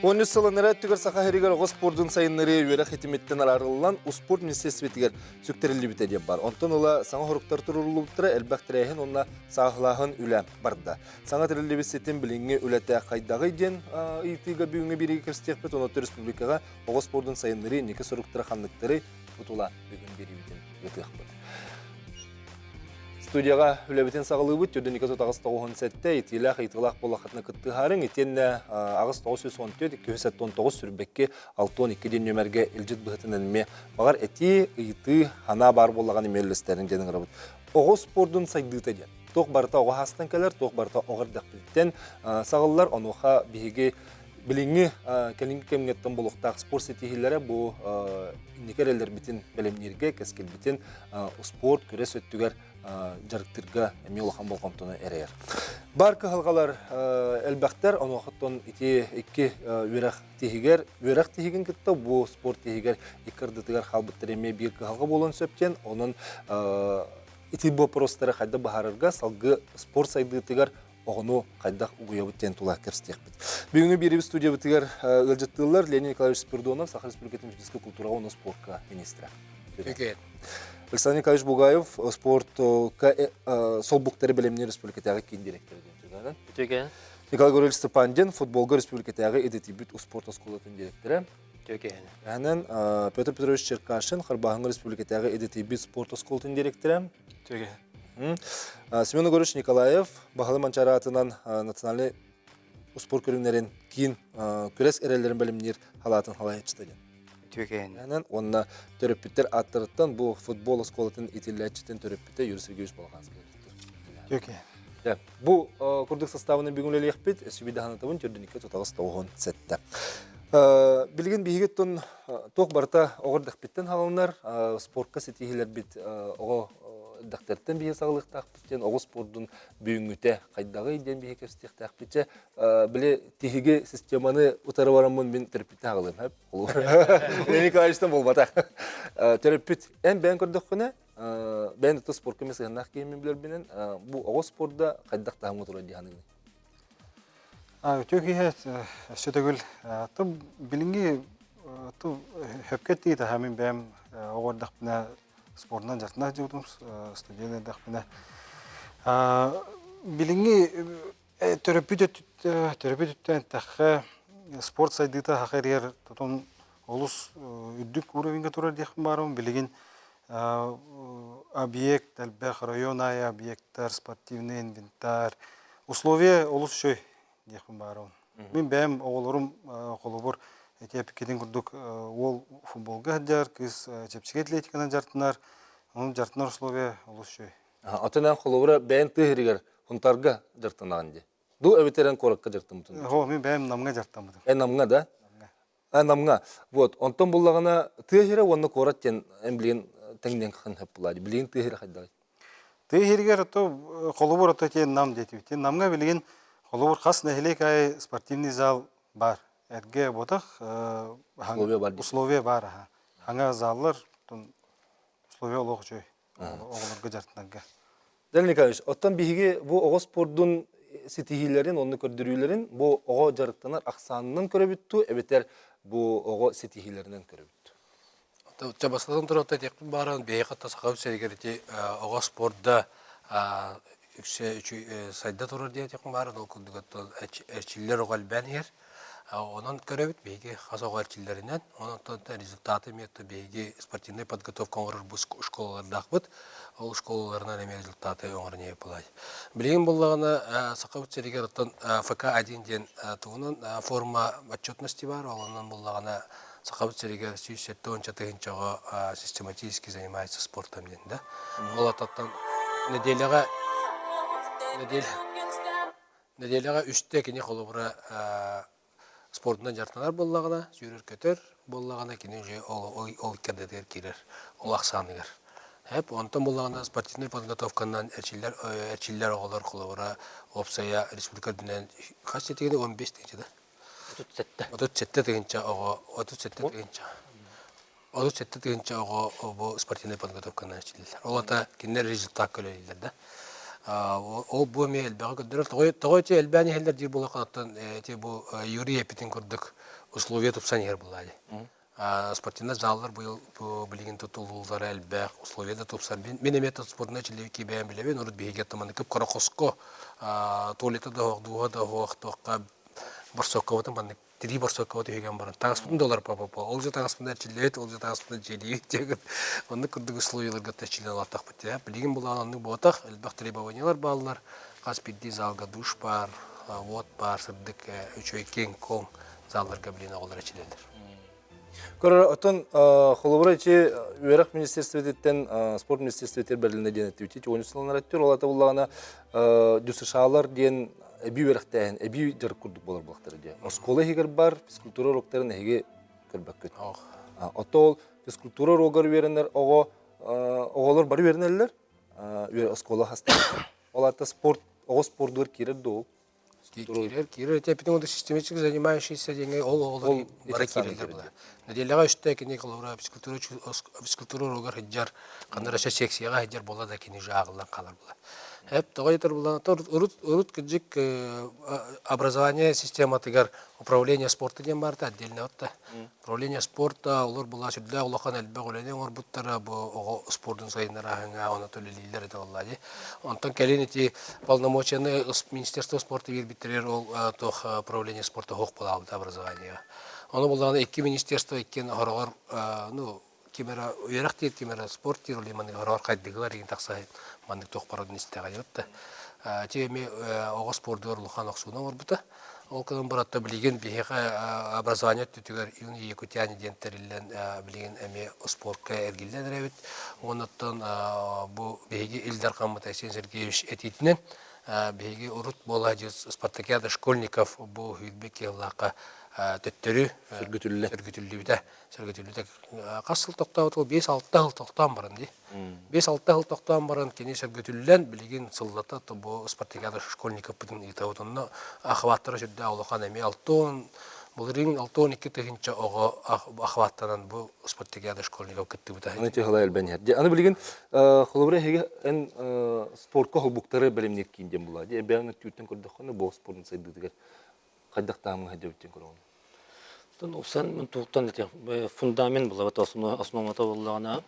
10 сылыныры түгір сақа херігер оғы спордың сайынлары өйері хетиметтен арарылылан ұспорт министерсветігер сөктерілі бітеден бар. Онтан ола саңа хорықтар тұрылылыптыры әлбәқтірәйін онына сағылағын үлі барды. Саңа тірілі бісеттен біліңі үләті қайдағы ден ұйтыға бүйіңі береге кірстекпет, онаты республикаға оғы спордың сайынлары неке сұрықтыры қанлықтары бұтыла бүгін береуіден өті ақпады. Студияға үләбітен сағылы бұд, түрді неке тұтағыз тоғын сәтті, етелі қайтылақ болақытны күтті ғарын, етен ағыз 914-219 сүрбекке 612 ден нөмерге үлжет бұғытын әнме бағар әте ұйты хана бар болаған емелістерін женің ғырабыд. Оғы спордың сайдыты ден. Тоқ барыта оға хастан кәлер, тоқ барыта оғырдақ білттен сағылылар, онуға бігі біліңі кәлінгі кәмгеттен болуқтақ спорт сетихілері бұл некерелер бітін бәлемнерге, кәскел бітін спорт, көрес өттігер жарықтырға әме олақан болғамтыны әрейер. Бар қығылғалар әлбәқтер, оны оғыттон екі өрақ тегіген кітті, бұл спорт тегігер екірдітігер қалбыттыр әме бір қығылға болуын сөптен, оның ити бұл простары қайды бағарырға салғы спорт сайдығытығар оғыну қайдақ ұғыябыттен тұла кірстек біт. Бүгінгі беребі студия бітігер ұлжаттығылар Леонид Николаевич Спиридонов, Саха Республикатын физическая культура оны спортқа министрі. Александр Николаевич Бугаев, спортқа сол бұқтары білеміне республикатағы кейін директоры. Николай Григорьевич Степандин, футболға республикатағы эдетибит спорт осколатын директоры. Петр Петрович Черкашин, Харбағыңғы республикатағы эдетибит спорт осколатын директоры. Семен Григорьевич Николаев, Бағалы Манчары атынан национальный спорт көрімлерін кейін көрес әрелерін бәлімнер халатын халай әтшістеген. Онына төрөппіттер аттырыттан бұл футбол осколатын итиләтчітен төрөппітті Юрий Сергеевич болғансы. Бұл күрдік составының бүгінлелі еқпет, сөбейді ғанатауын түрдінікі тұтағыз тоғын сәтті. Білген бейгеттің тоқ барта оғырдық біттен халынар, спортқа сетихилер біт оғы дақтарттан бейе сағылық тақпыттен, оғы спорттың бүйінгіте қайдағы еден бейе кәстек тақпытча, біле тегеге системаны ұтары барамын мен терапитті ағылым. Леонид Николаевичтан болбатақ. Терапит ән бән көрдік күні, бән ұты спорт көмесі ғанақ кеймен білер бенен, бұл оғы спортда қайдақ тағымы тұрады дейханығы. Өтеуге сөтігіл, білінге хөпкет дейді әмін бәм оғырдақ біне спортынан жартына жеудіміз, студиялардақ біне. Білінге төрөпүттен таққа спорт сайдыта хақарияр тұтым олыс үддік уровенге тұрар дейхін барым. Білген объект, әлбәқ район ай объекттар, спортивный инвентар, условия олыс шөй дейхін барым. Мен бәм оғылырым қолыбыр әтепікеден күрдік ол футболға жар, кіз чепчіге атлетикана жартынар, оның жартынар условия олыс шөй. Атынан қолыбыры бәйін түйірігер құнтарға жартынаған де. Ду әветерен қораққа жартымытын? Мен бәйім намға жартамыдым. Намға да? Намға. Онтан болағына түйірі оны қораттен әмбілген тәңден қын хөп болады. Білген түйірі қайдағы? Түйірігер қолыбыр өтетін нам дейтіп. Намға білген қолыбыр қас нәхілек ай спортивный зал бар. Әрге ботақ условия бар. Хаңа заллар условия олық жөй. Оғылырға жартынарға. Леонид Николаевич, оттан бейге бұл оғы спорттың сетихилерін, оны көрдірулерін бұл оғы жарықтанар ақсанынан көребітті, әбетер бұл оғы сетихилерінен көребітті. Жабасылығын тұры оттай текпін барын бейе қатта сақау сәргерді оғы спортда сайда тұрыр дей текпін барын ол күндігіттен әрчілер оғал бән ер. Онан көребіт бейге қасауға әрчілерінен, онан результаты меті бейге спортивный подготовка оңырыр бұл школаларда ақпыт, ол школаларынан әме результаты оңырын ей бұлай. Білеген болағына сақау сәргер оттан ФК-1 ден туғынан форма отчетности бар, олынан болағына сақау сәргер 7-10-чатығынчаға систематически занимается спортом ден. Ол аттан неделяға үште кене қолыбыра спортынан жартынар болағына, жүрір көтер болағына кенен жүйе ол кердедер керер, ол ақсанығыр. Онтан болағына спортивный подготовканан әрчілер оғылар қолыбыра опсая республикадынан қас жетегіне 15 тегінші да? 37 тегінші оғы, 37 тегінші оғы бұл спортивный подготовканан әрчілер. Ол ата кенер результат көлелілер да. Ол бу ме элбәгә көдөрөр. Тогой те элбәне хәлләр ди була калаттан те бу юрий эпитин күрдек условия тупсан ер була ди. Спортивный заллар бу билеген тутулулар элбәг условия да тупсан. Мен эмет спортны чилеки бәм билебен урут беге таманы күп каракоско туалетта да хогдуга да хогтокка борсоккаватын баны три борсоккаваты хеген барын. $1000 папа. Ол же тагаспында чилет, ол же тагаспында чилет деген. Онны күрдүк условияларга тәчилен алаттак бит. Билеген булганны ботак элбәг требованиялар баллар. Каспидди залга душ бар, вот бар, сырдык үчөй кең ком залларга билен оголар чилелер. Көрөр отон холобрачы Уярак министерстветтен спорт министерстветтер берлине денеттибити ойнусуланар аттыр олата буллагана дюсышалар ден эби верхтен эби жар курдук болар булактар ди. Оскола хигер бар физкультура уроктарын эге көрбөккөт. Отол физкультура урогор веренер оголор бар веренелер. Оскола хаста. Олата спорт спорттур кирер дол. Кирер тепитин систематически занимающийся деньги ол бара кирелер була. Неделяга үстө кини кылыра физкультура урогор хаджар кандараша секцияга хаджар бола да кини жагылдан калар була. Hep doğaydır bulan urut küçük образование система тигар управление спорта дем бар да отдельно отта управление спорта олар була сүддә улахан әлбә гөләне ор буттара бу спортын сайыннара ханга аны төлелиләр дә валлаһи онтан кәлинети полномочияны министерство спорта бирбитерер ол тох управление спорта хок була образование аны булган ике министерство икен хорогор ну кемера уярак тиет кемера спорт тирли маны хорогор кайдыгылар ин такса мандык тохпародын истегайотта теме ого спорттор лухан оксуна орбута ол кылым баратта билген бихега образование түтүгөр юни якутяне дентерилен билген эме спортка эргилдеребит онуттан бу беги Илдар Камытай Сергеевич этитинен беги урут боладжыс спартакиада школьников бу хүлбеке лака төттөрү сөргүтүлүбүтэ касыл токтоот 5-6 жыл токтон барын ди 5-6 жыл токтон барын кени сөргүтүлүлен билген сыллата бу спартакиада школьников бүтүн итаутунна ахваттары жүрдө алахан эми алтон булрин алтон 2 тыгынча ого ахваттанан бу спартакиада школьников кыттыбыта аны техала элбен ди аны билген холобре хеге эн спортко хобуктары белемнек кинден була ди бәңне түттен көрдөккөнө бу спортун сайдыгыр кайдактамы хадебтен көрөм Sen tuğtan fundament bulla bat основата буллагана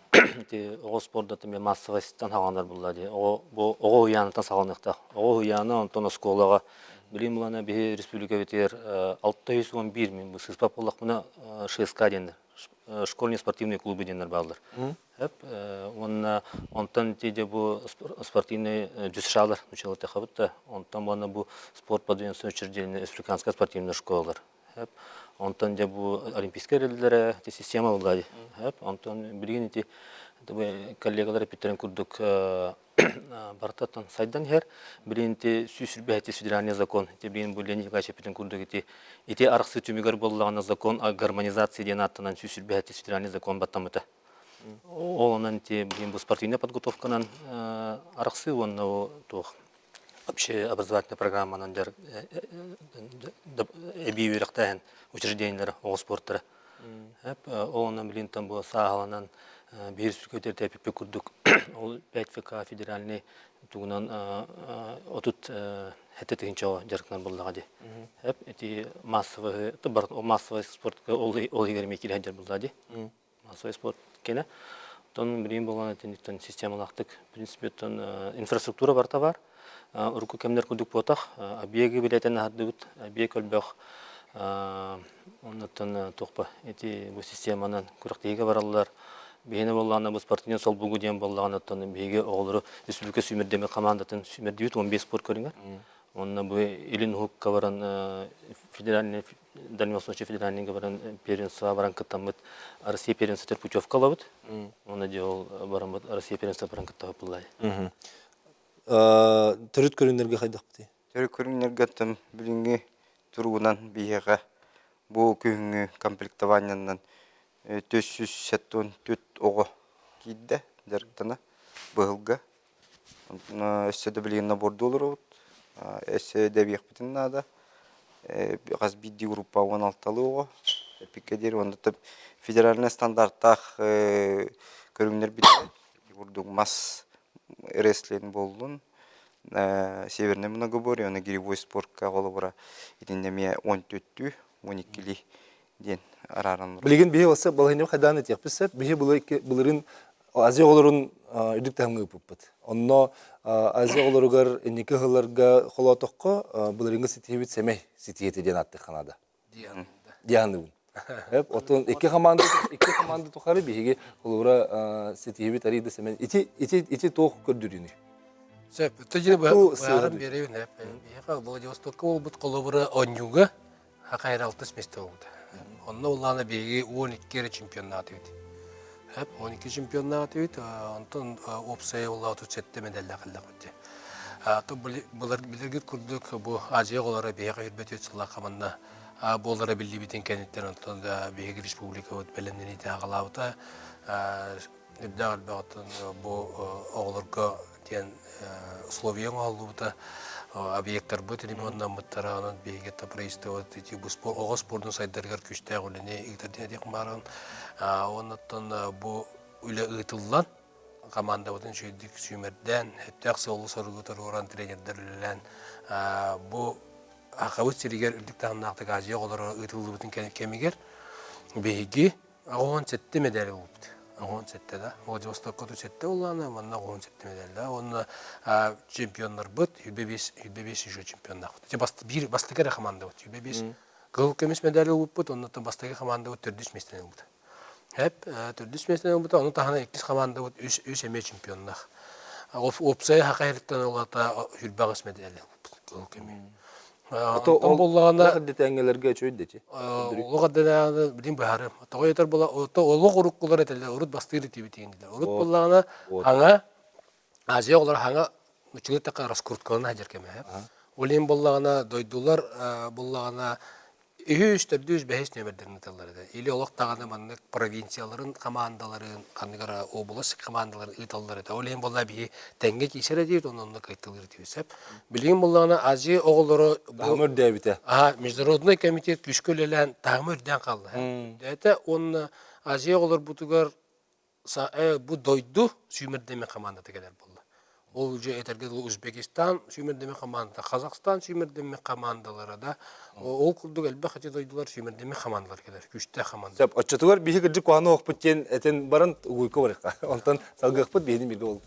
о спортта теме массовостьтан хагандар булла ди. Бу ого уянтан сагыныкта. Ого уяны онтон школага билим булана бе республика ветер 611 мин бу сыспап буллак мына ШСК денде. Школьный спортивный клубы дендер балдар. Хеп онтан теде бу спортивный жүзшалар училата хабытта. Онтан бана бу спорт подвижный учреждение республиканская спортивная школалар. Хеп онтан де бу олимпийская релдере те система булды. Хеп онтан билген ити коллегалар питерен курдук бартатан сайдан хер билген ити сүсүлбәте федеральный закон те билген бу ленин кача питерен курдук ити арыксы түмөгөр боллаган закон о гармонизации ден аттан сүсүлбәте федеральный закон баттамыта. Оланан те билген бу спортивная подготовканан арыксы онно тох вообще образовательная программа нандер эбиверхтен учреждениялар о спорттары. Хеп оланан билген там бу сагаланан бир сүркөтөр тепип курдук. Ол 5 ФК федеральный тугунан отут хеттетинчо жаркынан буллага ди. Хеп эти массовый массовый спортка ол егерме километр булда ди. Массовый спорт кене. Тон билим болгон этен системалактык принципе тон инфраструктура барта бар. Урку кемнер кудук потах объеги билетен хаддыгыт объег өлбөх оннотон тохпа эти бу системанан курактыга бараллар бейне болланы бу спортивный сол бугу дем боллаганаттан беге оголору республика сүмердеме командатын сүмердибит 15 спорт көрүңөр онна бу илин хукка баран федеральный дальневосточный федеральный баран первенство баран каттамыт Россия первенство путевка лабыт онна дел баран Россия первенство баран каттап буллай төрөт көрүнөргө кайдакпы Төрөт көрүнөргө там билинги тургунан бияга бу күнгү комплектованиянан 474 ого кидде дертана быгылга эсседе билген набор долларов эсседе бияхпытын нада газ бидди группа 16 ого пикедер онда федеральный стандарттах көрүнөр бит бурдук масс реслен болдун Северный многоборье, оны гиревой спортка голубара итиннеме 14-түү 12-ли ден араран. Билеген бие болса балайнем хадан этепсет бие булырын Азия олорун үдүк таңгы пуппут. Онно Азия олоругар энеке хыларга холотокко булырынгы ситибит семей ситиети ден атты ханада. Дианы. Хеп отон эки команда тухары биге олора ситибит ариды семей ити тох көрдүрүнү. Сөп, төҗине барым беребин хеп. Яка Владивостокка ул бут колобура онюга хакайр 60 месте болду. Онно уланы биги 12 чемпионат бит. Hep 12 чемпионат бит, антон опсая улла tutsetте медаль кылдык бит. То булар билергит курдук бу Азия голара бияга үрбөт өтсүла каманда. Болара билли битен кенеттен антон да бияга республика вот белемнени тагалабыта. Дагы багытын бу оглорго тен условия алыбыта. Объекттар бут ремонттан мыттарганын бейгетте проистоват эти бу спорттун сайдаргар күчтә гөлне игдерден дик баран. Оннан бу үле ытыллан команда бүтүн шүйдик сүймерден тәкъси олу соргутар оран тренерлер белән бу акабы сиригер үрдик таңнакты Азия голары ытылды бүтүн кемигер бейги 17 медаль булды. 17 да. Владивостокка түшетте уланы, манна 17 медаль да. Онна чемпионнар бут, 25 уже чемпионнар. Те бастыгы команда бут, 25. Гол көмес медаль бут, оннан бастыгы команда бут 4 местен бут. Hep 4 местен бут, онун тахана 2 команда бут, 3 эме чемпионнар. Опсай хакайрыктан олата хүрбагыс медаль гол көме. Ото боллаганда детеңелерге чөйдечи. Олгадана билим бары. Тойтор бола, ото олуг уруккулар этелер, урут бастыры тибитиндер. Урут боллагана аңа Азия олар аңа үчүлөттө раскруткалана хажеркеме. Олим боллагана дойдулар боллагана 3-4-5 нөмердерин таллар. Или олоктаганы маннык провинцияларын командаларын, кандыгара область командаларын ыталлар. Олим болла би теңге кисере дейт, онунда кайтылыр дисеп. Билим боллагана Азия оголору Тамыр дебите. Международный комитет күшкөлелен тамырдан калды. Дете он Азия оголор бутугар бу дойду сүймердеме команда тегелер болду. Ол уже этерге Өзбекистан сүймердеме команда, Казакстан сүймердеме командалары да ол курдук элбе дойдулар сүймердеме командалар келер, күчтө команда. Сеп отчетугар биһи гыжы куаны окпуттен этен барын уйку барыкка. Онтан салгыкпыт бейдин бирге бол.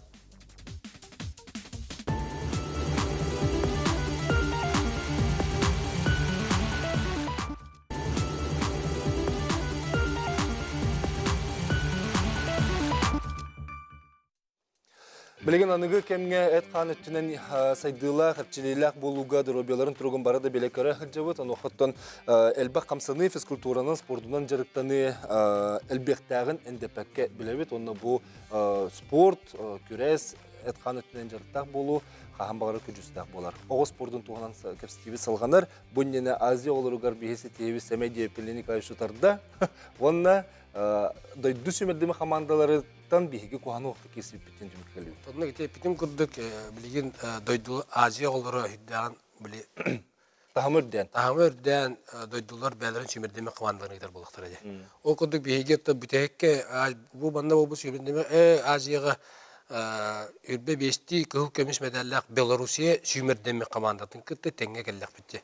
Билеген аныгы кемге эт хан өттүнен сайдыла хатчилилак болуга дробияларын тургун бары да белекөрө хыджабыт. Оноқтон элбак камсаны физкультуранын спортунан жарыктаны элбектагын эндепекке билебит. Онна бу спорт, күрес эт хан өттүнен жарыктак болу хахан багары күжүстак болар. Ого спорттун туганан кепстиби салганар буннене Азия олоругар бихеси теби семедия пеленик айшутарда. Онна дойду сүймердеме командаларытан биһиги куаны окты кесип биттен жүмкелүү. Онна кете питим курдук билген дойду Азия олору хиддан били Тахамырдан дойдулар бәлерин сүймердеме командаларын итер болуктар эди. Ол курдук биһиги бүтекке бу банда бу сүймердеме Азияга үрбе бести кыл көмүс медаллак Белоруссия сүймердеме командатын кытты теңге келлек битти.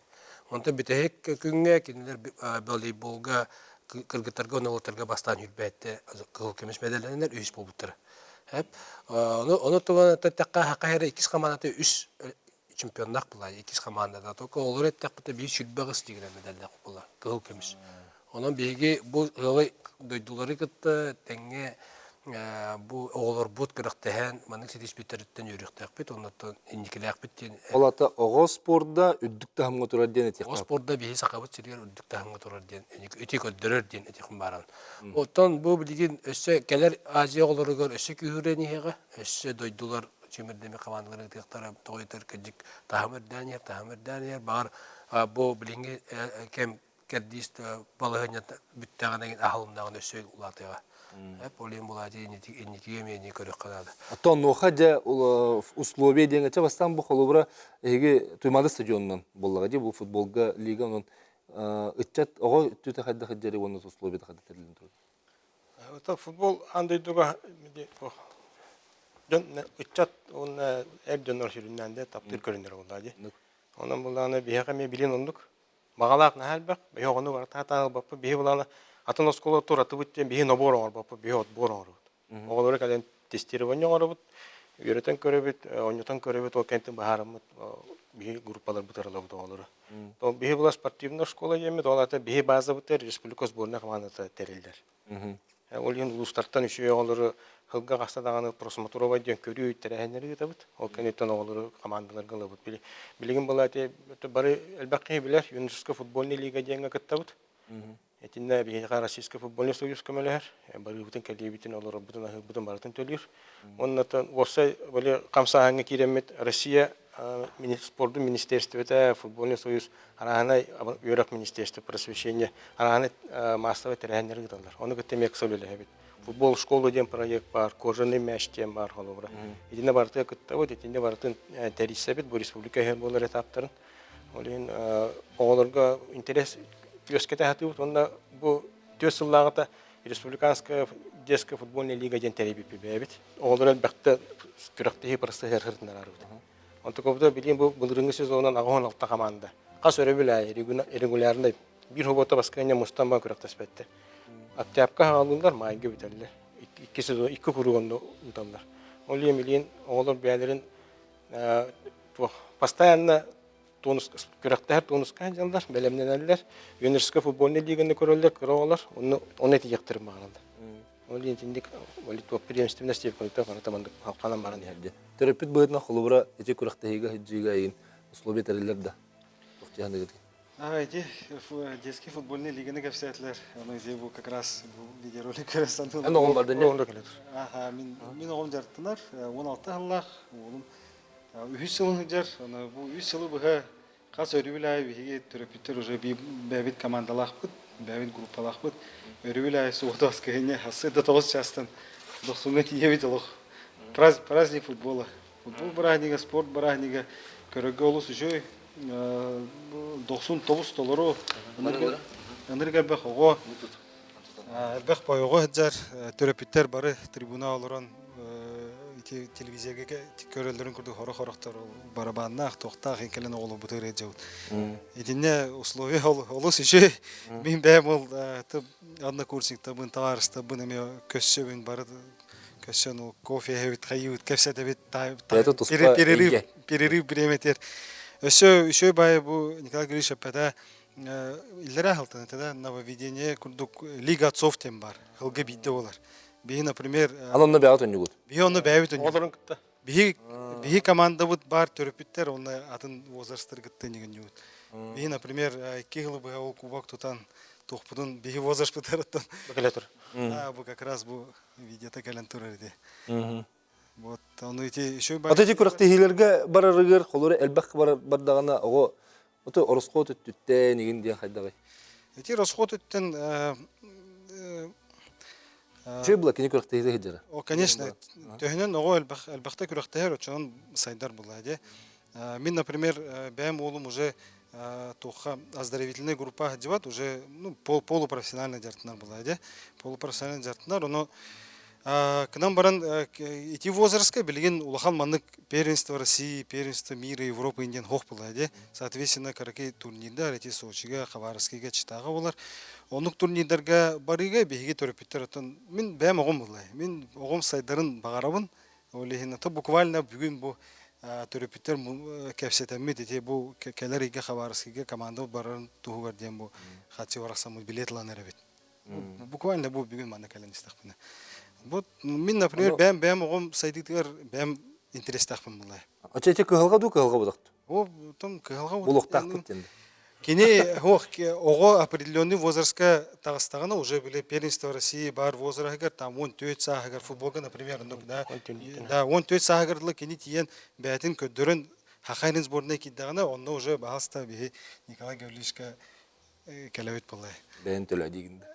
Онда бүтек күнгө кинилер волейболга кыргыттарга онолотарга бастан үрбетте кыл көмүс медалларындар үс болуптар. Хеп оны туган такка хакайра 2 командаты 3 чемпиондак була, 2 командада только олар эттекте бир сүрбөгөс дигән медальдак була, кыл көмүс. Онан биги бу гылы дойдулары кытты теңге бу оголор бут кырыктаһан манык сетиш битерден үрүктәк бит, оннан иникеләк биттен. Олата ого спортда үддүк тахымга турар ден этек. Ого спортда бии сакабыт сиргер үддүк тахымга турар ден, өтө көддөрөр ден этек баран. Оттон бу билген өссө келер Азия оголоргор өссө күрәни хега, өссө дойдулар чемердеме командалары тектара тойтер кедик тахмырдан бар бу билинге кем кедист балыгыня бүттәгәнен ахылымдагын өссө улатыга. Hep olayım buladı iniki yemeğini körük kanadı. Hatta nohaca условия деңгече бастан бу холобра эге туймады стадионунан боллагы бу футболга лига онун ытчат ого түтө хадда хаджери онун условия хадда терилин турду. Это футбол андайдуга Ütçat on Erdoğan süründen de taptır körünler oldu. Onun bulana bir hakeme bilin olduk. Mağalak ne hal bak. Bir onu var tahta bapı bir bulana atın oskolu tur atı bitti bir no bor var bapı bir ot bor var. Oğulları kalen testleri var var bit. Yürüten körübüt, oynutan körübüt o kentin baharımı bir gruplar bu tarafta bu oğulları. To bir bulas sportivna şkola yemet olata bir bazı biter respublika sboruna komanda terilder. Олин улустартан үші олары хылға қастадағаны просмотрова ден көрі өйттерәһенері етабыт. Ол кәнеттен олары командаларға лабыт. Білеген бұл әте бары әлбәққи білер юношеско футбольный лига денге кіттабыт. Этинне бейға Российский футбольный союз көмелер. Бары бұтын кәлебетін олары бұтын барытын төлер. Оннатын осы бөлі қамсағанға керемет Россия спорду министерстве футбольный союз араны Юрок министерство просвещения араны массовый тренер гиталар. Оны көтемек сөйлеле бит. Футбол школы ден проект бар, кожаный мяч тем бар холобра. Идине барты кыттабыт, идине бартын териссе бит бу республика болар этаптарын. Олин оларга интерес өскете хатыбыт. Онда бу төсыллагыта республиканская детская футбольная лига ден теребип бит. Олар албакта күрәктеги просто хәрхәртнәр арбыт. Онтокобда билин бу булрынгы сезоннан агон алта команда. Кас өрөбүләй регулярный бир хобота баскanya мустамба күрәктәспәтте. Октябрьга алындар майга битәлләр. 2 сезон 2 кургонда утамдар. Олия милин олар бәйләрен постоянно тонус күрәктәр тонуска җандар белемнәнәләр. Юношеска футбольный лиганы көрәләр, көрәләр. Оны тияктырып магандар. Олия тиндик олит топ преемственный степеньта фантаманда халканан баран ярды. Терапит быдна холобра эти күрәктәһигә һиҗигә ин условия тәреләрдә. Тохтыянды гыды. Эти детские футбольные лиганы кәпсәтләр. Аны зе бу как раз бу видеоролик көрәсән. Аны огын барды не? Ага, мин огым жартынар. 16 аллах, улым 3 елын жар. Аны бу 3 елы буга кас өрүләй биге терапиттер уже бәбит командалах бит, бәбит группалах бит. Өрүләй сугдас кене хасы да 9 частан 90-га тиебит олох. Праздник футбола. Футбол браһнига, спорт браһнига көрәгә олус үҗөй 99 доллары. Анырга бах ого. Бах бойго җар терапиттер бары трибуна алыран телевизиягә көрәләрен күрде хора-хорактар барабаннах тохтах икелен оглы бутыры җау. Идинне условия олус үҗөй мин бәм ул однокурсникта бун товарищта бун эме көссөбүн бары көссөн кофе хевит хайыт кепсәдә бит перерыв биреметер. Еще бай бу Николай Григорьевич пәдә илләре халтында нововведение курдук лига отцов тем бар. Хылга бидде олар. Бии, например, Алонны бәгат өнүгүт. бии оны бәйбит өнүгүт. Оларын кытта. Бии команда бут бар төрөпүттер, оны атын возрасттыр гытты неген югут. Бии, например, 2 жыл быга ол кубок тутан тохпудун бии возраст бутараттан. Бакалатор. Бу как раз бу видеота калентур иде. Вот, он эти еще бай. Аты күрәктәһиләргә барырыгыр, холоры әлбәк бардагына ого ото ороско төттә нигин дигән хайдагы. Эти расход иттен Чөй була кини күрәктәһиләр һиҗәре. О, конечно, төһенен ого әлбәттә күрәктәһәр өчен сайдар була иде. Мин, например, бәм улым уже тоха оздоровительная группа ходиват уже полупрофессиональный жартынар була иде. Полупрофессиональный жартынар, но к нам баран идти возрастка билген улахан маннык первенство России, первенство мира, Европы, Индиян хох була иде. Соответственно, каракей турнирдар эти Сочига, Хабаровскига, Читага болар. Онук турнирдарга барыга беге төрөпүттөр отон мен бәм огым булай. Мен огым сайдарын багарабын. Олехин то буквально бүгүн бу төрөпүттөр кепсетемми дете бу келериге Хабаровскига команда барарын тугар дем бу хачы барасам билетлан эребит. Буквально бу бүгүн мана каленистакпына. Вот мен, например, бәм огым сайдыктар бәм интерес тахпын булай. Ача кыгалга будакты. О, там кыгалга Булуктак кытты. Кене ого определенный возрастка тагыстагана уже были первенство России бар возрастка там 14 сагар футболга, например, да 14 сагардлы кене тиен бәтин көдөрөн хакайрын сборная киддагана онно уже баста би Николай Гавриловичка келебет булай. Бән төлө дигинде.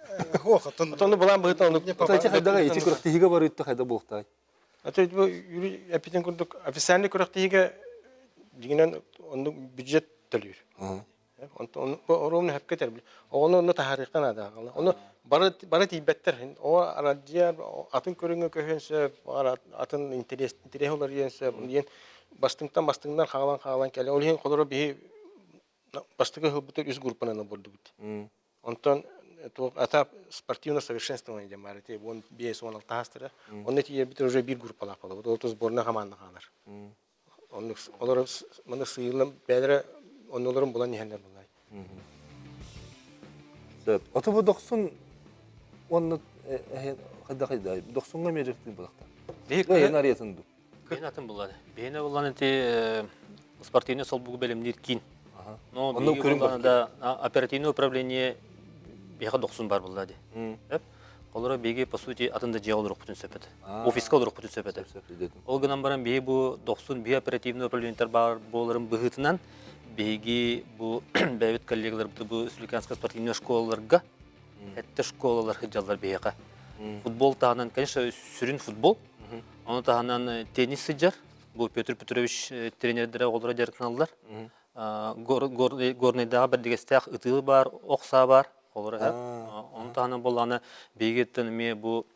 Ох, Атонны булан быта оны. Ача хайдагы эти күрәктәһигә бар итте хайда булуктай. Аты бу юри апитен күрдүк. Официальный күрәктәһигә дигәннән оны бюджет төлөр. Он оромны хәп кетер. Оны тахарикан ада. Оны бары тибеттер. О арадия атын көрүнгө көһөнсө, атын интерес олар янсы, ен бастыңдан хагалан келе. Ол ен колоро би бастыгы хубутер үз группанан болду бит. Онтон ата спортивное совершенствование демарите, он бес он алтастыра. Он эти бит уже бир группалар болду. Вот сборная команда калар. Он олар мына сыйлым бәдре онолорун булан нехендер булай. Сөп. Аты бу 90 онны кайда 90га мержектин булакта. Бейен ариятынды. Бейін атын болады. Бейін болған әте спортивный сол бұғы бәлемдер кейін. Но бейгі болған да оперативное управление бейға 90 бар болады. Олар бейге, по сути, атында жия олар бұтын сөпеді. Офиска олар бұтын сөпеді. Ол ғынан баран бейге бұл 90 бей оперативный управлениетер бар боларын бұғытынан бейге бұл бәйбет коллегалар бұл республиканская спортивный школаларға әтті школалар хыджалар бейға. Футбол тағынан, конечно, сүрін футбол. Оны тағынан теннис сыджар. Бұл Петр Петрович тренердері олар жарқыналар. Горнайдағы бірдегестәқ ұтығы бар, оқса бар. Оны тағынан болғаны бейгеттен ме бұл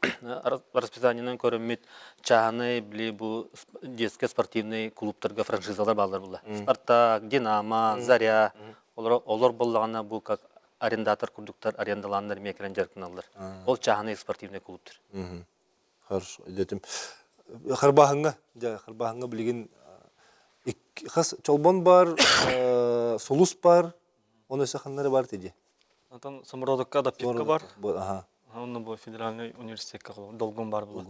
расписаниянан көріммет чағаны біле бұл детский спортивный клубтарға франшизалар балар бұлда. Спартак, Динамо, Заря. Олар болғаны бұл как арендатор күрдіктер, арендаландар мекерен жарқыналар. Ол чағаны спортивный клубтыр. Хорошо, илетим. Харбахыңа білген қас чолбон бар, солус бар, оны сақанлары бар теді. Антон Самородокка адаптивка бар. Онны бұл федеральный университетке долгун бар бұл.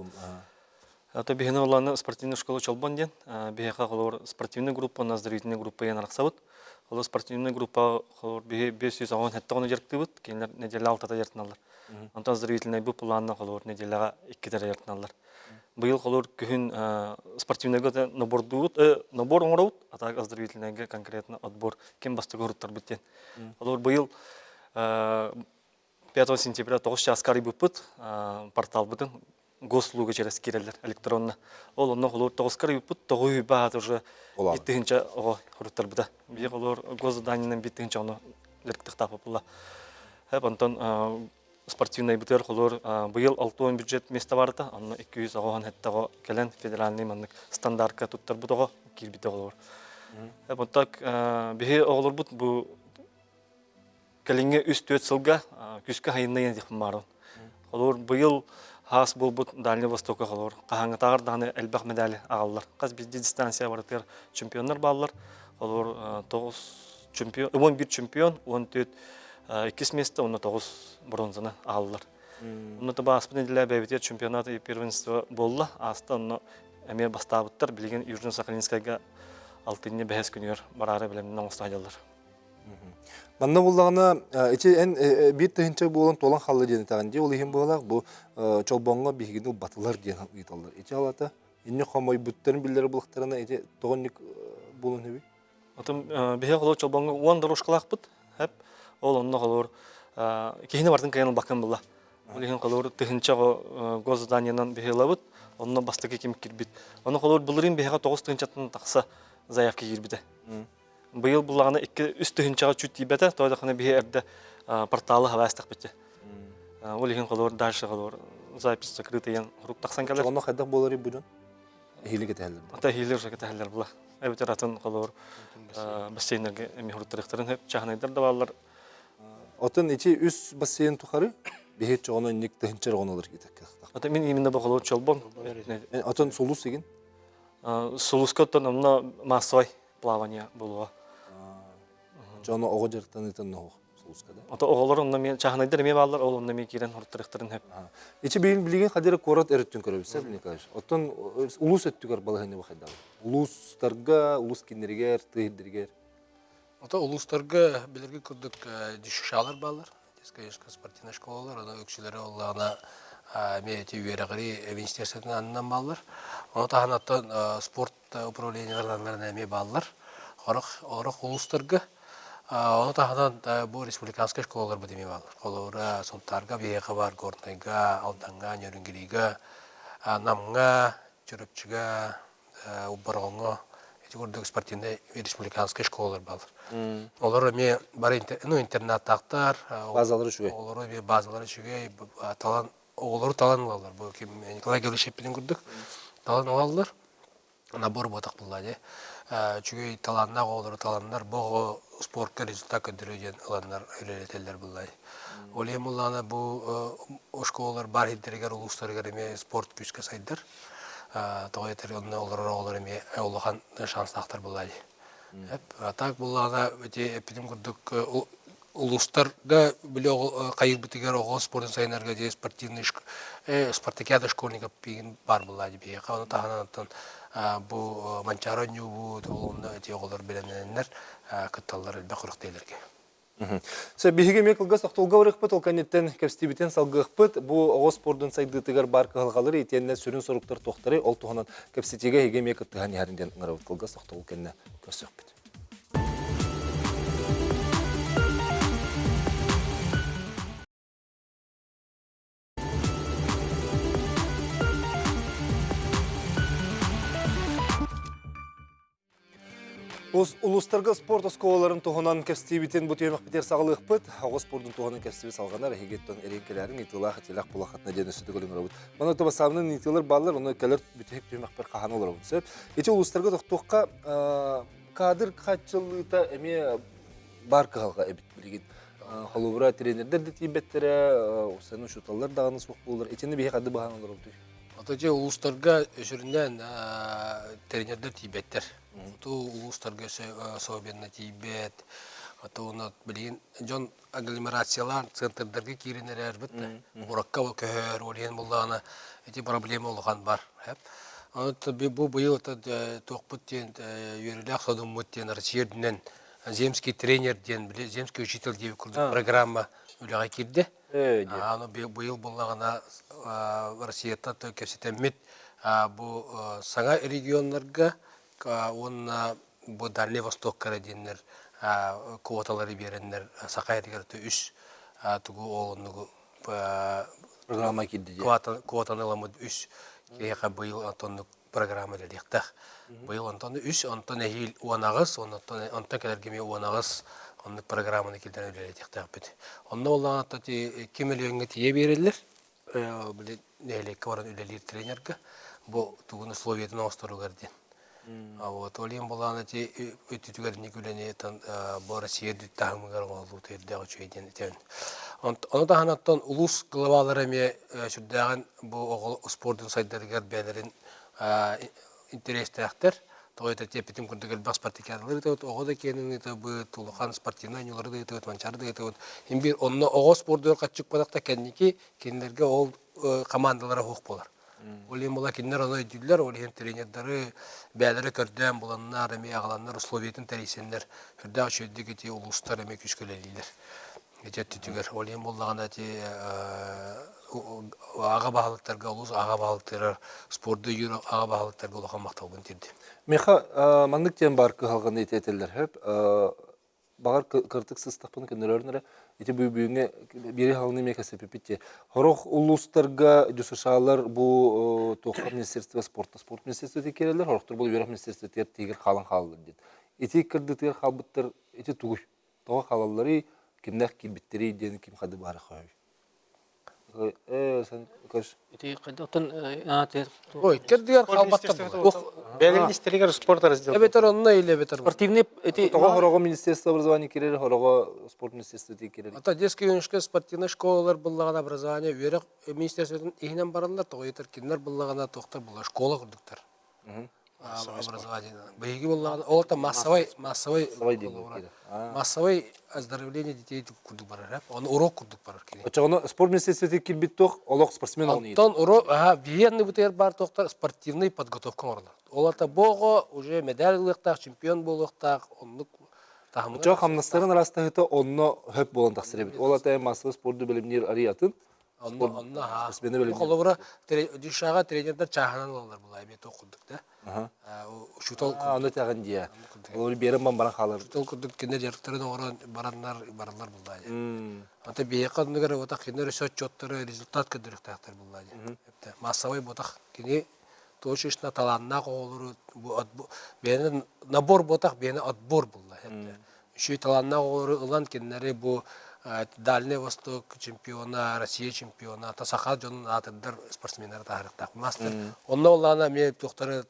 Это бігені оланы спортивный школа чолбон ден. Бігеға қолыр спортивный группа, оздоровительный группа ен арақсабыт. Ол спортивный группа қолыр бігі 510 хәттіғыны жерікті бұд. Кейінлер неделі 6-та жертіналар. Антон оздоровительный бұл планына қолыр неделіға 2-тері жертіналар. Бұл қолыр күхін спортивныйға набор оңырауыд, атақ оздоровительныйға конкретно отбор кем бастығы ұрыттар біттен. Қолыр бұл 5 сентября 9 часкары бұппыт портал бұтын госслуга через киреллер электронно. Ол онно қолыр 9 кары бұппыт, 9 бағат уже биттігінші ұрыттар бұда. Бұл қолыр госзаданинен биттігінші оны лерктік тапы бұла. Антон спортивный бутер холор быйыл 6 бюджет места барда, анна 200 аган хаттага келен федеральный маннык стандартка туттар бутага кирбите холор. Бонтак бихе оглор бут бу келинге үст 4 сылга күскө хайынна дик марон. Холор быйыл хас бул бут Дальний Востокка холор. Кахаңа тагыр даны элбак медали агаллар. Каз бизде дистанция бартыр чемпионнар баллар. Холор 9 чемпион, 11 чемпион, 14 2 места, он 9 бронзаны алылар. Оны таба аспын edilä бәбетер чемпионаты и первенство болла. Аста оны әме бастабыттар билген Южный Сахалинскайга 6-ны бәһәс күнер барары белемнән оңстадылар. Манна буллагына бир тыгынча болон толан халлы дени тагынды. Ул ихин булак бу чолбонга бигине батылар дени айталар. Алата инне хамай бүттерин биллер булактарына тогонник болон неби. Атым бихе коло чолбонга 10 дорожкалак бут. Хәп ол онно колор кехине бартын кайын бакын булла. Ол ихин колор тыгынча госзаданиянан бихелабыт, онно бастыгы ким кирбит. Оны колор булырын бихега 9 тыгынчатын такса заявка кирбите. Быйыл буллагына 2 үст тыгынчага чүт тибете, тойдакына бихе эрде порталы хавастык бите. Ол ихин колор дальше колор запись закрытый рук таксан келер. Онно хайдак болары бүгүн. Хилеге тәһәлләр. Ата хилер жака тәһәлләр була. Әбетер атын колор бассейнерге мехурттырыктарын хеп чахнайдар да баллар. Отын үс бассейн тухары бехет чоғаны ник тыгынча оңалар кетек. Ата мен именно бахолор чолбон. Отын солус деген? Солускоттан амна массовый плавание булуга. Жана ого жарктан этен но солускада. Ата оголор онна мен чахнайдар эме баллар, ол онна мен кирен хурттырыктарын хеп. Билген кадер корот эрөттүн көрөбүз, Николаевич. Отын улус өттүгөр балагыны бахайда. Улустарга, улус киндергер, тыйдергер. Ото улустарга билерге күрдүк düşüşалар балар. Детская спортивная школалар, ана өкчүлөрү оллана мети верагри министерствотун андан балар. Аны таханаттан спорт управленияларынан эме балар. Орох улустарга аны таханан бу республиканская школалар бу деме балар. Колора сонтарга бияга бар, горнайга, алданга, нөрүнгирига, намга, чөрөпчүгө, убаргонго эти курдук спортивный республиканский школалар балар. Олар эме бар интернаттактар, Базалары шугай. олар эме базалары шугай, талан олар талан алалар. Бу ким Николай Гелишеппин курдук. Талан алалар. Набор ботак буллады. Чүгей таланна олар таланнар бого спортка результат көндүрөдөн аланнар өйлөтелер буллады. Ол эми улана бу школалар бар интергер улустарга эме спорт күчкө сайдар. Тойтер олар эме олохан шанстактар буллады. Так буллага өте эпидем курдук улустарда биле кайыр битигер ого спорт сайнарга же спортивный спартакиада школьников пигин бар буллады бие. Каны таханаттан бу манчароню бу толунда эти оголор биленнер кытталлар элбе курактайларга. Сө биһиге мекылгас тохтолга барыхпыт, ол канеттен кепстибитен салгыхпыт, бу оғыз спордун сайдытыгар бар кыхалгалары етенне сүрін соруктар тохтары, ол туханан кепститиге хиге мекыттыған ярынден ыңырабыт кылгас тохтол кенне көрсөкпіт. Улустарга спорт осколаларын туғынан кәстебітен бұт емек бітер сағылықпыт, ағыз спордың туғынан кәстебі салғанар, әйгеттен әрекелерін итылақ, итилақ, бұлақатына дені сүті көлің ұрабыт. Мана табасамның итилер балылар, оны кәлер бүтек түймек бір қаған олар өңсі. Эти улустарга тоқтуққа кадыр қатшылыта әме бар қығалға әбіт білген. Холубыра тренердер де тейбеттері, осының шуталар дағаны соқ болылар. Этені бейе қады баған олар өңді. Отаче улустарга өшүрүнөн тренердер тийбеттер. Ту улустарга особенно тийбет. Атуна билин жон агломерациялар центрдерге киринер бит. Уракка көр олен булганы эти проблема болган бар. Аны бу быйыл токпуттен юрилак содумуттен Россияден земский тренер ден биле земский учитель деп программа үлага кирди. Аны быйыл булгана Россияда көсетемит бу саңа регионларга онна бу Дальний Восток карадиннер квоталары береннер Сакайрыгырты 3 тугу олонугу Программа кирди. Квотаныламы 3 кега быйыл антоннук программа делектах. Быйыл антонны 3 антон эхил уанагыз, антон келергеме уанагыз онны программаны килден өлелетектах бит. Онны оллана тати 2 миллионга тие берилер. Биле нелек баран үлелер тренерга. Бу тугун условиятын остыругарден. Вот олим буланы ти өтүтүгөр никүлене тан бу Россия диттагымгар болду тердег чөйден тен. Оны да ханаттан улус главалары ме шүддаган бу спорттун сайдыргар бәлерин интерестәхтер. Тоyta тепетим күндөгөл бас партикалары да ого да кенин да бу тулухан спортивный нюлары да манчар да имбир онно ого спорттор качык бадакта кенники кендерге ол командалары хук болар. Олим була киндер аны өйдүлөр, олим тренерлери бәләре көрдән буланнар, эми агаланнар условиятын тарисеннер, хүрдә шөйдәге ти улустар эми күчкөлелилер. Жететүгөр олим буллаганда ти ага баалыктарга улус ага баалыктар спортты юры ага баалыктар болгон макталган тирди. Меха мандык тем бар кыхалган этетелер хеп багар кыртык сыстапын кенелернере эти бүгүнгө бири халны мекасе пипите. Хорох улустарга жусушалар бу Тохар министерство спорт министерствоте керелер, хорохтор бул Европа министерствоте тегер халын халды дейт. Эти кырдытыр халбыттыр эти тугуй. Тога халаллары кимнер килбиттери ден ким хады бар хай. Sen kaç? Ити кайдатан тер. Ой, кердигер халбаттар. Бәлен истеригер спорт раздел. Эбетер онна иле бетер. Спортивный эти Тога хорого министерство образования керер, хорого спорт министерствоте керер. Ата детский юношеская спортивный школалар буллаган образование верек министерствотун ихинен баралар, тойтер киндер буллагана тохтар булла школа курдуктар. Образование. Беги буллаган олта массовый массовый оздоровление детей курдук барар. Он урок курдук барар кини. Очоно спорт министерствоте кирбит тох, олог спортсмен олни. Антон урок, биенный бутер бар тохтар спортивный подготовка орлар. Олата бого уже медальлыктак, чемпион болуктак, онлук тахмын. Очо хамнастарын арастагыта онно хөп болон таксыребит. Олата массовый спортты билимнер ариятын. Онна холобра дишага тренердер чаханан алалар булай бет окудук да. Шутол Аны тагын дия. Олар берем баран халар. шутол кудук кине жарыктарын орон бараннар булай. Ата бие кадыгыр ота кине счёттары результат кадырыктактар булай. Массовый ботак кине точечно таланна қолыру бені набор ботақ бені отбор булла. Еще таланна қолыру ылан кеннері бұл Дальний Восток чемпиона, Россия чемпиона, Тасаха жонун атырдар спортсмендер тарихтақ мастер. Онна олана мен тоқтары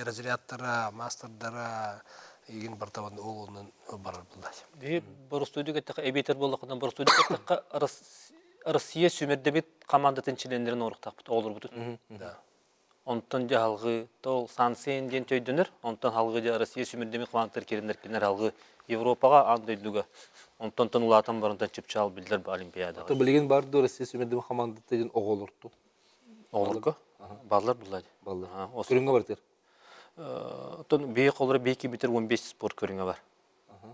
разрядтара, мастердара еген бартаван ол онын барар булла. Би бор студия тек эбитер болдукдан бор студия тек Россия сүмердебит командатын членлерин оруктап олор бут. Да. Онтон жалгы тол сансен ден төйдөнөр, онтон халгы да Россия сүмердебит командалар керендер халгы Европага андойдуга. Онтон улатан барындан чыпчал билдер олимпиадага. То билген барды Россия сүмердем командаты ден оголурду. Олорго? Баллар булады. Баллар. Осы Көрүнгө бартыр. Тон бей колору бейки битер 15 спорт көрүнгө бар.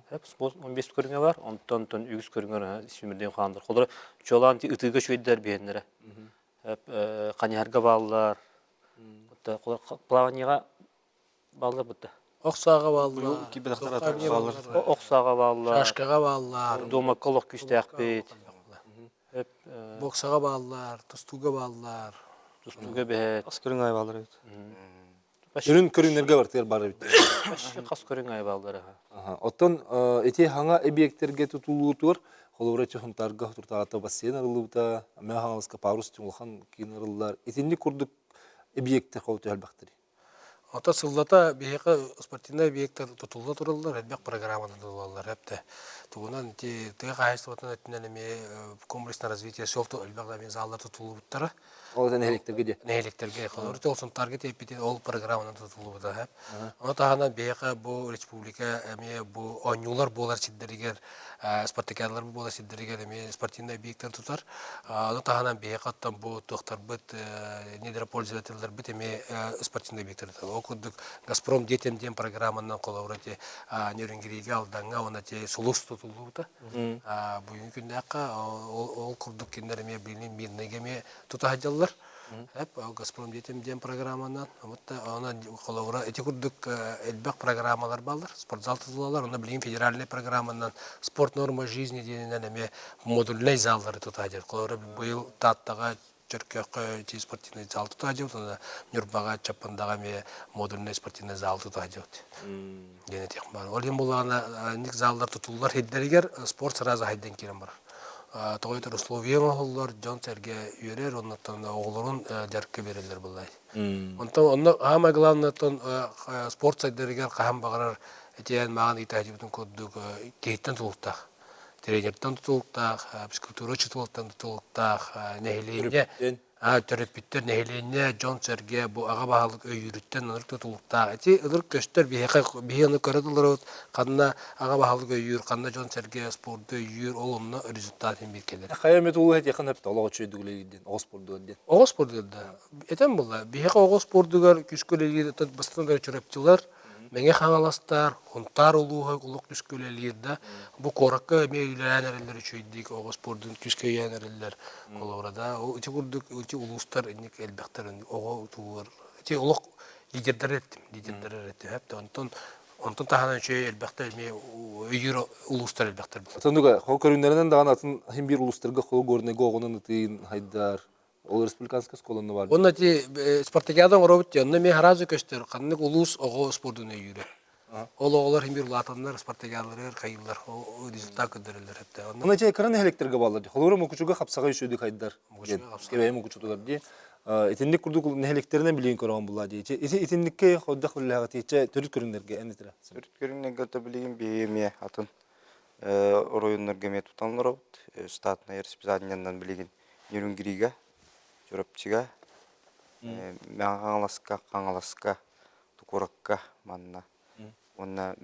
Хеп спорт 15 көрүнгө бар. Онтон үгүз көрүнгө сүмердем командалар. Колору чоланти ытыга шөйдер бейнере. Хеп канярга баллар. Бутта плаванияга баллар бутта. Оксаға баллар, Оксага баллар. Шашкаға баллар, Дома колок күстәк бит. Хеп боксаға баллар, тустуға баллар. тустуга бет. Аскөрүң ай балдар бит. Үрүн көрүнөргө бартыр бар бит. Башка кас көрүнгө баллар. Оттон эти хаңа объекттерге тутулуутур, холовра чохунтарга туртаата бассейн арылыбыта, мен хаңалыска парус чуңулхан кинарыллар. Этинди курдук объекттер холту албактыр. Ота сыллата бейеқі спортивный объекттер тұтылды тұрылдар, әлбәк программаны тұтылалар, әпті. Туғынан тігі қайысты отын өттінен әме комплексный развитие солты әлбәқ мен залдар тұтылы бұттары. Ол да нәһелектерге де. Нәһелектерге қалыр. Олсынтарға теппетен ол программаны тұтылы бұта, әп. Оны тағынан бейеқі бұл республика әме бұл оңюлар болар сиддерігер, спартакиадалар болар сиддерігер әме спортивный объекттер тұтар. Оны тағынан бейеқі аттан бұл тоқтар бұт, недропользователер бұт әме спортивный объекттер тұтар. Окудук Газпром детем дем программанан коловрате Нюрнбергге алдаңа оны те сулус тутулута. Бүгүнкү күндәккә ол курдук киндерме билин мирнегеме тутаҗаллар. Хәп Газпром детем дем программанан аны коловра эти курдук элбак программалар балдар, спортзал тутулалар, аны билин федеральный программанан спорт норма жизни денен эме модульный заллар тутаҗар. Коловра быел таттага Чөркөккө спортивный зал тутажып, Нюрбага чапандага ме модульный спортивный зал тутажып. Дене тех бар. Ол эм булгана ник залдар тутулар хеддеригер спорт сразу хайдан кирен бар. Тойтор условия моллар Джонсерге үйрер, оннан оглорун жаркка берелер булай. Онтон ама главное тон спорт сайдеригер кахам багарар этен маган итажыбытын коддук кейттен тулуктак. Тренерден tutultaq, psikoloji tutultaq, nehleğine, töröpüttер nehleğine, John Serge bu ağa bahalık öyyürütten onur tutultaq. Eti ılır göster bir onu köredilir, kanına ağa bahalık öyyür, kanına John Serge sporda öyyür, olumlu rezultatın bir keler. Kayamet ulu hep yakın hep de Allah'a çöydüğüyle o sporda ödün. Oğuz sporda ödün. Eten bulla, bir Oğuz sporda küsköleliği basından çöröpçüler, Меңе хаңаластар, хунтар улуға улуq түскөлелерді, бұл қораққа мейлерәнерелер үшейдік, оғы спордың түскөйәнерелер қолуырада. Өте күрдік, өте улустар, әнек әлбәқтар, оғы тұғыр. Өте улуq лидердер еттім. Онтон тағынан үшей әлбәқтар, өйір улустар әлбәқтар. Атындыға, қол көрінлерінен даған атын хем бір улустарға қол көрінеге оғының ұтыйын хайдар. Ол республиканская школаны бар. Онна ти спартакиадан оробут, онна мен харазы көстер, қаннық улус оғы спордуна үйірі. Ол оғылар хем бір улатанлар, спартакиалар, қайылар, результат көдірілер. Оны жай экран электрге балар. Холора мукучуга хапсага үшөдүк хайдар. Кебей мукучутулар ди. Этинник курдук нехелектеринен билген көргөн була ди. Этинникке ходдак билага тийче төрүт көрүндөргө эмнетире. Төрүт көрүнгө да билген бейме атын ороюннарга мет тутанлар штатный расписаниянан билген Нюрнбергге Жөрөпчига, қаңаласка, тұқыраққа манна. Онна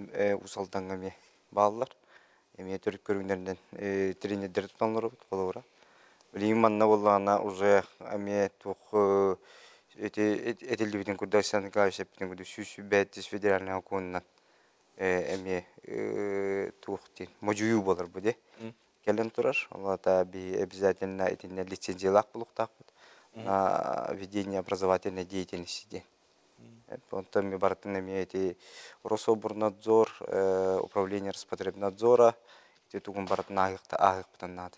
ұсалданға ме балылар. Еме төрік көріңдерінен тренердер тұтанлар қолуыра. Білейін манна болағына уже әме тұқ әтелді бітін күрді Александр Николаевич әппітін күрді сүсі бәттіз федеральный окуыннан әме тұқ дейін мөжүйі болар бұде. Келен тұрар. Олата обязательно әтінне лицензиялақ бұлықтақ бұд. На ведение образовательной деятельности. Потом мы баратынами Рособорнадзор, управление Роспотребнадзора, и тут мы баратына агых потом надо.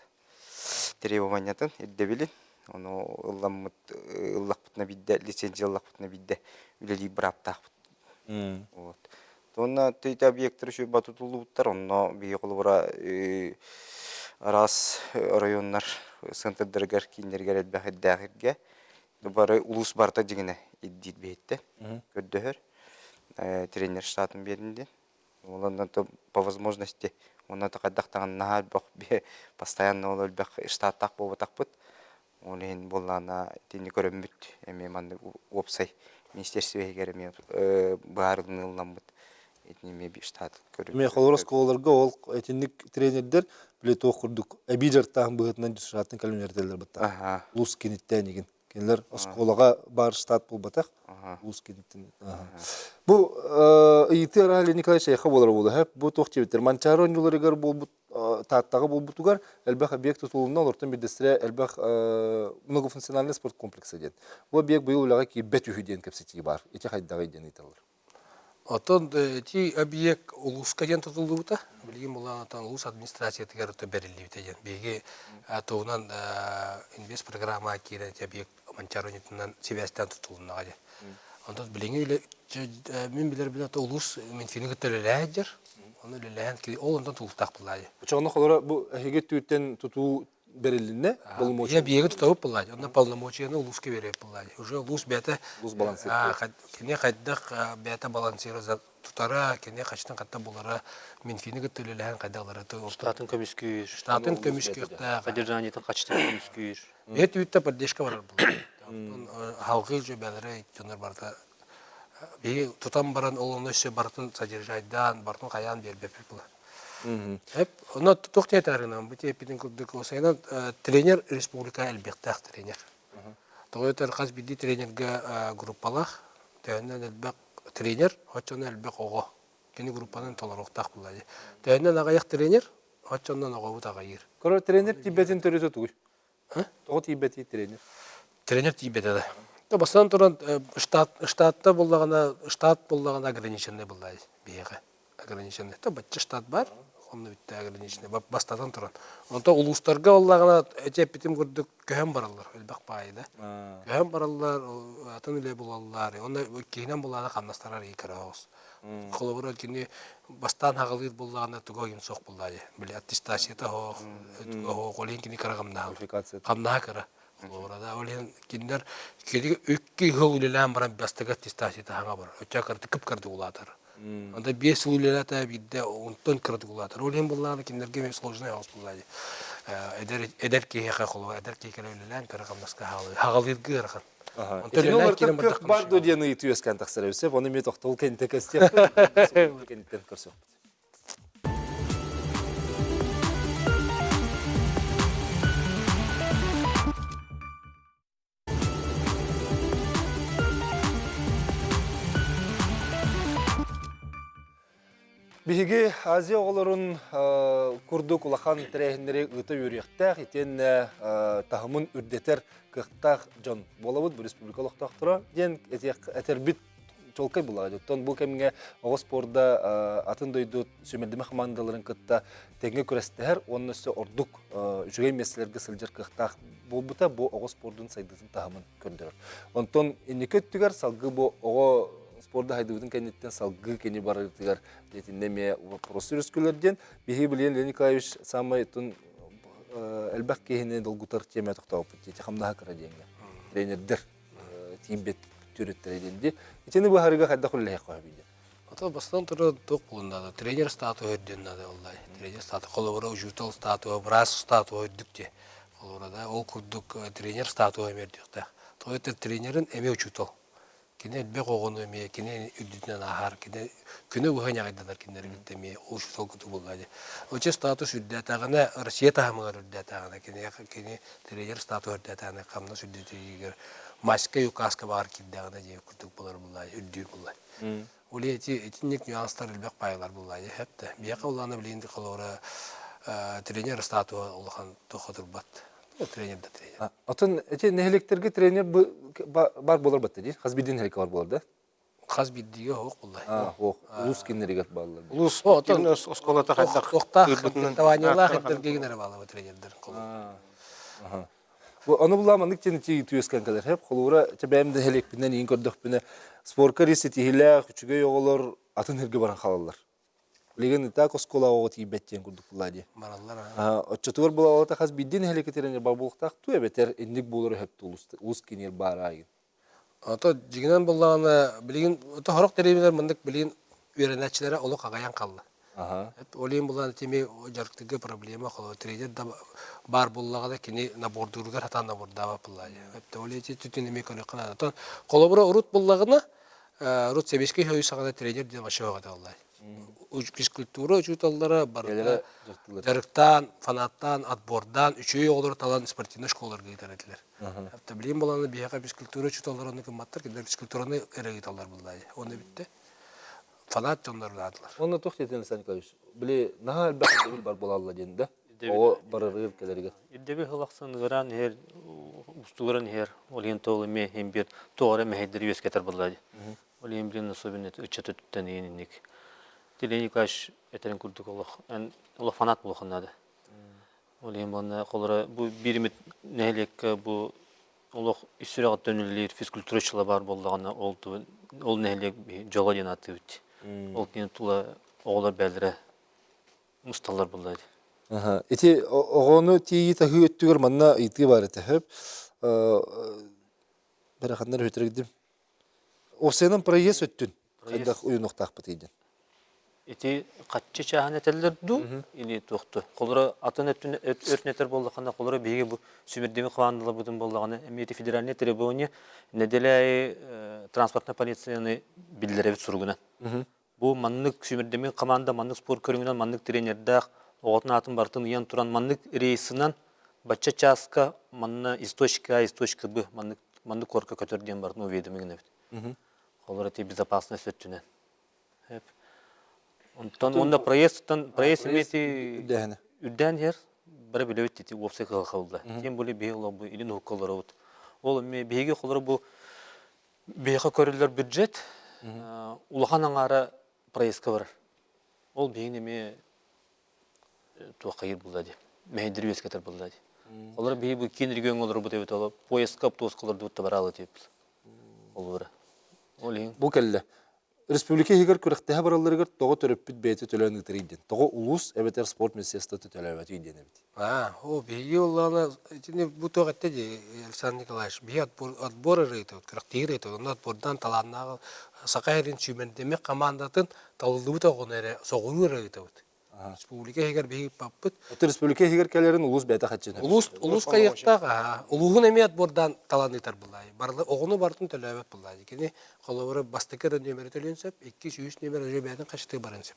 Требования там и довели, оно ламут бутна бидде лицензиялык бутна бидде үлели браптак. Вот. Тонна тейте объекттер şu батутулуттар, онно бие колбара арас районнар центрдергер киндергер элбәхәддәгергә. Бары улус барта дигене иддит бетте. Көддәһәр. Тренер штатын беринде. Олардан то по возможности онна тақаддақтан нахал бак постоянно олар бак штаттак болбатак бут. Олен боллана тени көрөмүт эме манды опсай министерстве гереме баарылнылдан бут. Этниме би штат көрөм. Мен холорос колорга ол этинник тренердер биле тохурдук. Абижартан быгытнан штатын калмерделер бутта. Лус киниттен иген. Кенлер осколага бар штат болбатак. Лус киниттен. Бу Итер Али Николаевич Шейха болар болду. Хеп бу тохчебитер. Манчарон юларыгар болбут таттагы болбутугар элбах объект тутулунда олортон бидестре элбах многофункциональный спорт комплексы ден. Бу объект быйыл улага ки бет үһүден кепсети бар. Эти хайдагы ден италар. Отон ти объект улуска ден тутулута, билген була атан улус администрация тегер то берилибите ден. Беге атонан инвест программа кире объект Манчаронитнан Севастьян тутулунга ден. Онтон билген мен билер биле то улус мен финигы төлеләҗер. Оны леләһән ки ол онтон тултак булады. Учагына холора бу хеге түттен туту берилинне болмочу. Я беге тутабы булады. Онда полномочияны улуска береп булады. Уже улус бете Улус балансир. Кене кайдак бете балансиры тутара, кене качтан катта булара мен финигы төлеләһән кайдалары то Штатын көмүскүр. штатын көмүскөктә. Содержаниятын качтан көмүскүр. Бет үтте поддержка бар булды. Халкы җөбәләре төнер барда. Беге тутам баран олоны сөй бартын содержайдан, бартын каян бербеп була. Hep ona toxtaya tarınan bu tepeden kurduk olsaydı trener respublika elbette trener. Toyota kas bildi trenerge gruppalar, teyenden elbek trener, haçan elbek oğu. Kendi gruppanın tolaroktak buladı. Teyenden ağayak trener, haçandan oğu tagayır. Koro trener Tibetin törütü tuğuy. Toğu Tibeti trener. Trener Tibet'de. Da bastan turan штатта штат буллагана ограниченный булады беге. Ограниченный. Та бачча штат бар. Онны битте ограниченный. Бастадан туран. Онта улустарга буллагана этепитим көрдүк көһөн баралар. Элбак байда. Көһөн баралар, атын эле булалар. Онда кейинен булгана камнастарар икарабыз. Колобора кини бастан хагылыр буллагана тугойын сок булады. Биле аттестацияда хо колин кини карагамна. Камна кара. Orada öyle kinler kedi ökki hululan baran bastaga tistasi taha var. Öçak kartı kıp kartı ulatar. Anda 5 hululan ta bidde onton kartı ulatar. Öyle bunlar kinlerge mes sложно yaz buladı. Eder ki haka kolu eder ki kelelan karakamnaska halı. Hagalir gırkan. Onton kiren bardo diyeni itiyoruz kan taksarevse. Onu mi toxtol kente kastiyap. Kenten körsök. Биһиги Азия оголорун курдук улахан тирехиннери ыта юрияктах итен тахымын үрдетер кыхтах жон болобут бу республикалык тахтыра ден этербит чолкай булагы. Тон бу кемге огос спорда атын дойду сөмелдеме командаларын кытта теңге күрестер, оннысы ордук жүгей меселерге сылжыр кыхтах болбута бу огос спордун сайдытын тахымын көндөрөр. Онтон инекет түгер салгы бу ого спорда хайдыбытын кенеттен салгы кени барытыгар детиннеме вопросы рыскөлерден биһи билен Леонид Николаевич самый тун элбак кехине долгутар теме токтоп бити хамнаха краденге тренердер тимбет түрөттөрденди итени бу харыга хадда куллай койбиди. Ата бастан тура ток булунда тренер статусы өддөнда аллай. Тренер статусы колобора ужутал статусы, брас статусы өддүктө. Колобора ол курдук тренер статусы мердикте. Тойтер тренерин эме учутал. Кине бек огону эме, кине үдүтүнөн ахар, кине күнү уханя гайдалар кинер биттеме, ушул куту булды. Оче статус үддәтәгенә Россия тахмыгар үддәтәгенә кине тренер статус үддәтәгенә камна сүддәтигер. Маска юкаска бар киддәгенә дип кутук булар булды, үддүр булды. Уле этинник нюанстар бек байлар булды. Хәтта бияка уланы билинди калора тренер статус улган тохотур бат. Тренер да тренер. Атын эти нехлектерге тренер бар болар батты ди. Хазбидин хелек бар болар да. Хазбидиге хок булды. Улус киннерге баллар. Улус осколата хайдак. Тохта таванилар хәттер генер бала тренердер. Onu bulamandıq ki, neçə tüyesken kadar hep kolura benim de helekpinden iyi gördük bine sporka risetihiler, küçüge yoğulur, atın herge baran kalallar. Legen ta koskola o ti betten kurduk bulladı. Бараллар. Отчетвор була ота хас биддин helekeтерене бабултак ту эбетер индик булur hep улус кинер барайын. Ото жигинен буллаганы билген ото хорок теребилер мындык билген үйренәчләре олы кагаян калды. Ага. Олин булган теме жарктыгы проблема кылы трейдер да бар буллагада кини набордургар хата набордава буллай. Хепте олети түтүнеме көне кына. Ото колобура урут буллагына урут себешке хөй сагада трейдер де машыга да аллай. Физкультура учуталлары бар. Жарыктан, фанаттан, отбордан, үчөй олар талан спортивный школаларга китерәтләр. Хепте билген булганы бияка физкультура учуталларны кымматтар киндер физкультураны эрегиталлар буллай. Оны битте. Фанат жондар дадылар. Оны тохт етен Сан Николаевич. Биле нахал бәхил бар булалла денде. О барырып келерге. Идеби хылаксын гыран хер устугыран хер олен толы ме хембер тоора мехедер юскетер булады. Олен билен особенно үчө төттен енник. Теленикаш этерен курдук Олох фанат булханады. Олен бана колора бу биримит нелек бу Олох исүрәгә төнүлләр физкультурачылар бар булганына олду. Ол нелек жога янаты бит. Ол кин тула оглар бәлдере мусталлар булды. Ага. Эти огону тии тахы өттүгөр манна ити бар эте хеп. Бер ханнар өтөргдим. О сенен проезд өттүн. Кайдак уйнуктак битидин. Эти катчы чаханетелер ду или тохту. Колора атын өтнетер болганда колора биге бу сүмирдеме кыландылар будун болганы эмети федеральный требование неделяй транспортная полицияны билдиребит сургуна. Бу маннык сүмирдеме команда маннык спорт көрүнгөнөн маннык тренердак оотун атын бартын ян туран маннык рейсинен бачча часка манна источка Б маннык корка көтөрден бартын уведомление бит. Колора ти безопасность өттүнө. Хеп онда проезд эмети үддән хер бер билет тити опсай кылды. Тем более бейло бу илин хуккалары ут. Ол ме беге колары бу бега көрүлөр бюджет улахан аңара проездка бар. Ол бегине ме то кайыр булды. Мейдер вескетер булды. Олар беги бу кин регион олар бу деп алып поездка автобускалар дутта баралы деп. Олар. Олин Бу келле. Республика хигер күрәктәһә баралларыгыр тога төрөппит бәйте төлөнү тириден. Тога улус эбетер спорт министрлыгы төлөбөт үйден бит. О, биги олланы тине бу тогатте ди Александр Николаевич, би отбор рейт, күрәктәге рейт, онда отбордан таланнагы сакайрын чүмендеме командатын таллыбы тогонере согуру рейт. Республика хигер биги паппыт. Республика хигер келерин улус бәйте хатчыны. Улус кайыктага, улугун эме отбордан таланытар булай. Барлы огону бартын төлөбөт булай. Кини колобора бастыкыр нөмер төлөнсөп, 2-3 нөмер жебәден качты барынсып.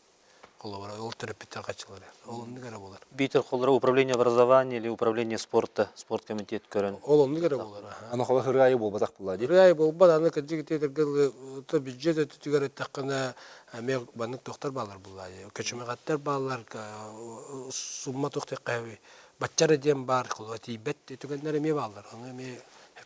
Колобора ол терапевттер качылар. Олонны гара булар. битер колора управление образования или управление спорта, спорт комитет көрөн. Олонны гара булар. Аны хава хырайы болбатак булады. Рай болбад аны кыжыгытергел то бюджет түгәрә таккана мен банык доктор балар булай. Көчмәгәттер балар сумма тохты кайы. Баччары дем бар кулати бет түгәннәре ме балар. Аны ме